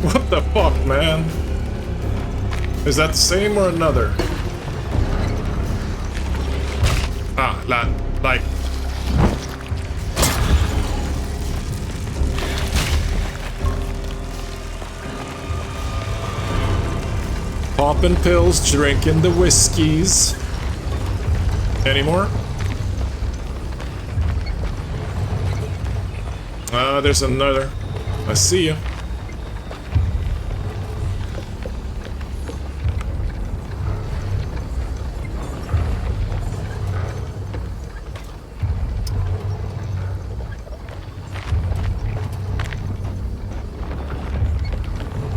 What the fuck, man? Is that the same or another? Ah, like... Popping pills, drinking the whiskeys. Any more? Ah, there's another. I see you.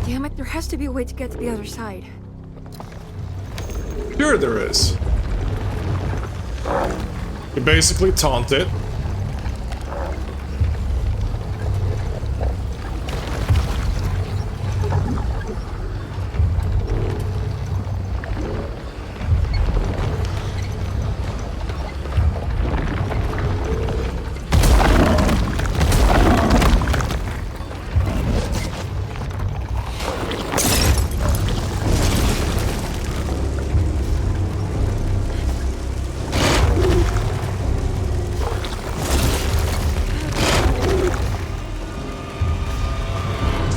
Damn it, there has to be a way to get to the other side. Sure there is. You basically taunt it.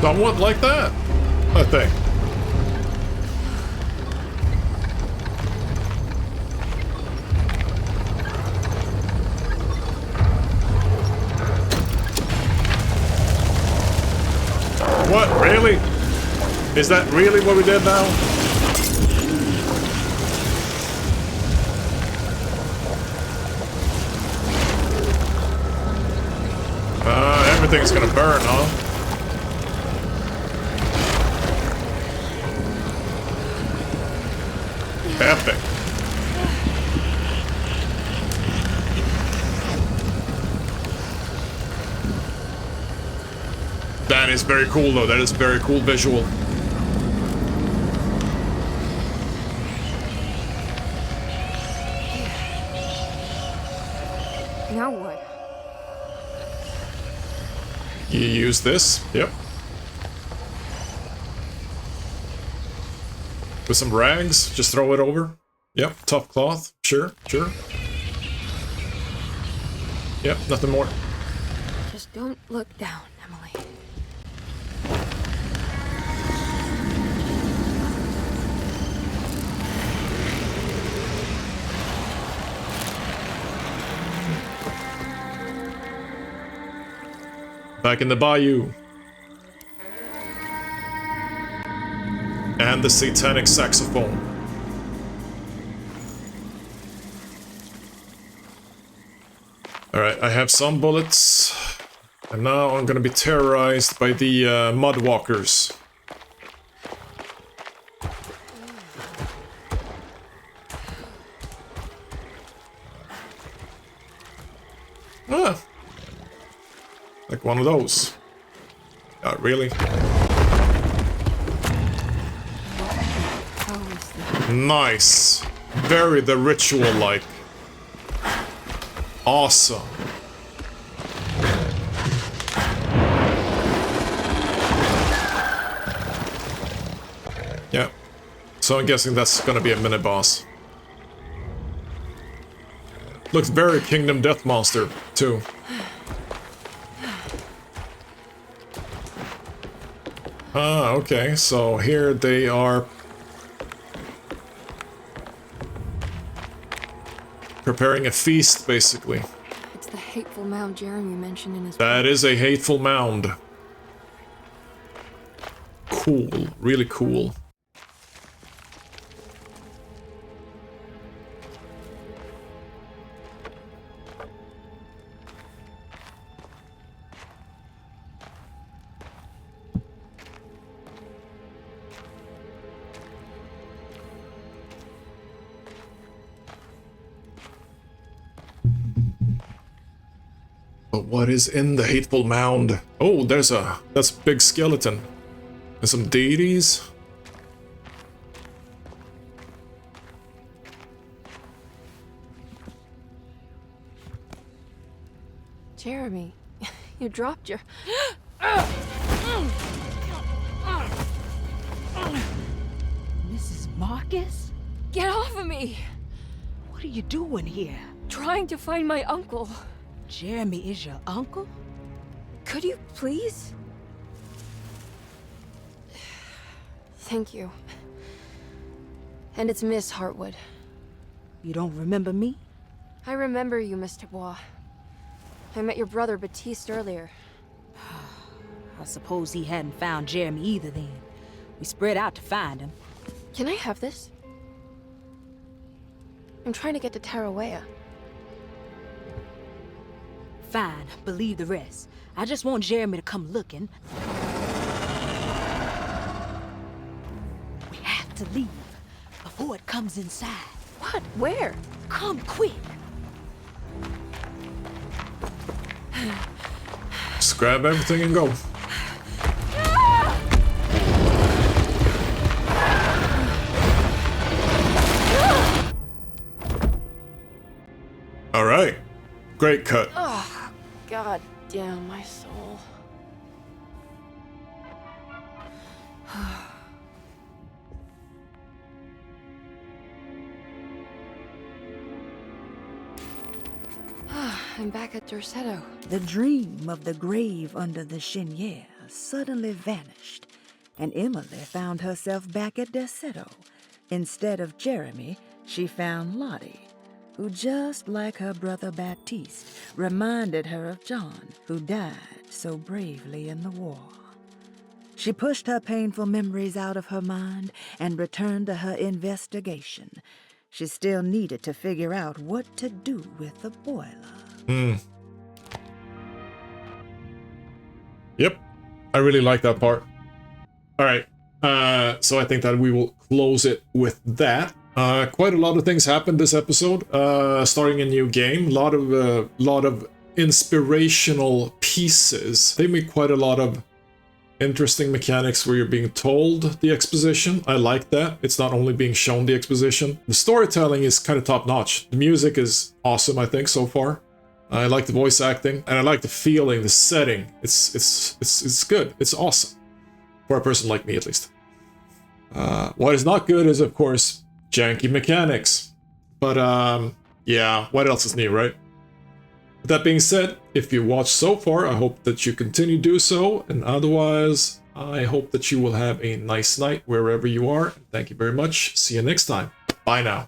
Somewhat like that, I think. What, really? Is that really what we did now? Everything's gonna burn, huh? Epic. That is very cool, though. That is a very cool visual. Now what? You use this? Yep. With some rags, just throw it over. Yep, tough cloth. Sure, sure. Yep, nothing more. Just don't look down, Emily. Back in the bayou. And the satanic saxophone. Alright, I have some bullets. And now I'm gonna be terrorized by the mudwalkers. Ah. Like one of those. Not really. Nice. Very the ritual-like. Awesome. Yeah. So I'm guessing that's gonna be a mini-boss. Looks very Kingdom Death Monster, too. Ah, okay. So here they are preparing a feast, basically. It's the hateful mound Jeremy mentioned in his That is a hateful mound. Cool. Really cool. But what is in the hateful mound? Oh, that's a big skeleton. And some deities. Jeremy, you dropped your... Mrs. Marcus? Get off of me! What are you doing here? Trying to find my uncle. Jeremy is your uncle? Could you please? Thank you. And it's Miss Hartwood. You don't remember me? I remember you, Miss Dubois. I met your brother Baptiste earlier. I suppose he hadn't found Jeremy either then. We spread out to find him. Can I have this? I'm trying to get to Tarawea. Fine, believe the rest. I just want Jeremy to come looking. We have to leave before it comes inside. What? Where? Come quick. Just grab everything and go. All right. Great cut. Oh, God damn my soul. I'm back at Derceto. The dream of the grave under the cheniere suddenly vanished, and Emily found herself back at Derceto. Instead of Jeremy, she found Lottie, who, just like her brother Baptiste, reminded her of John, who died so bravely in the war. She pushed her painful memories out of her mind and returned to her investigation. She still needed to figure out what to do with the boiler. Yep. I really like that part. All right. So I think that we will close it with that. Quite a lot of things happened this episode. Starting a new game, lot of inspirational pieces. They make quite a lot of interesting mechanics where you're being told the exposition. I like that. It's not only being shown the exposition. The storytelling is kind of top notch. The music is awesome, I think, so far. I like the voice acting, and I like the feeling, the setting. It's good. It's awesome. For a person like me, at least. What is not good is, of course, janky mechanics. But, yeah, what else is new, right? With that being said, if you watched so far, I hope that you continue to do so. And otherwise, I hope that you will have a nice night wherever you are. Thank you very much. See you next time. Bye now.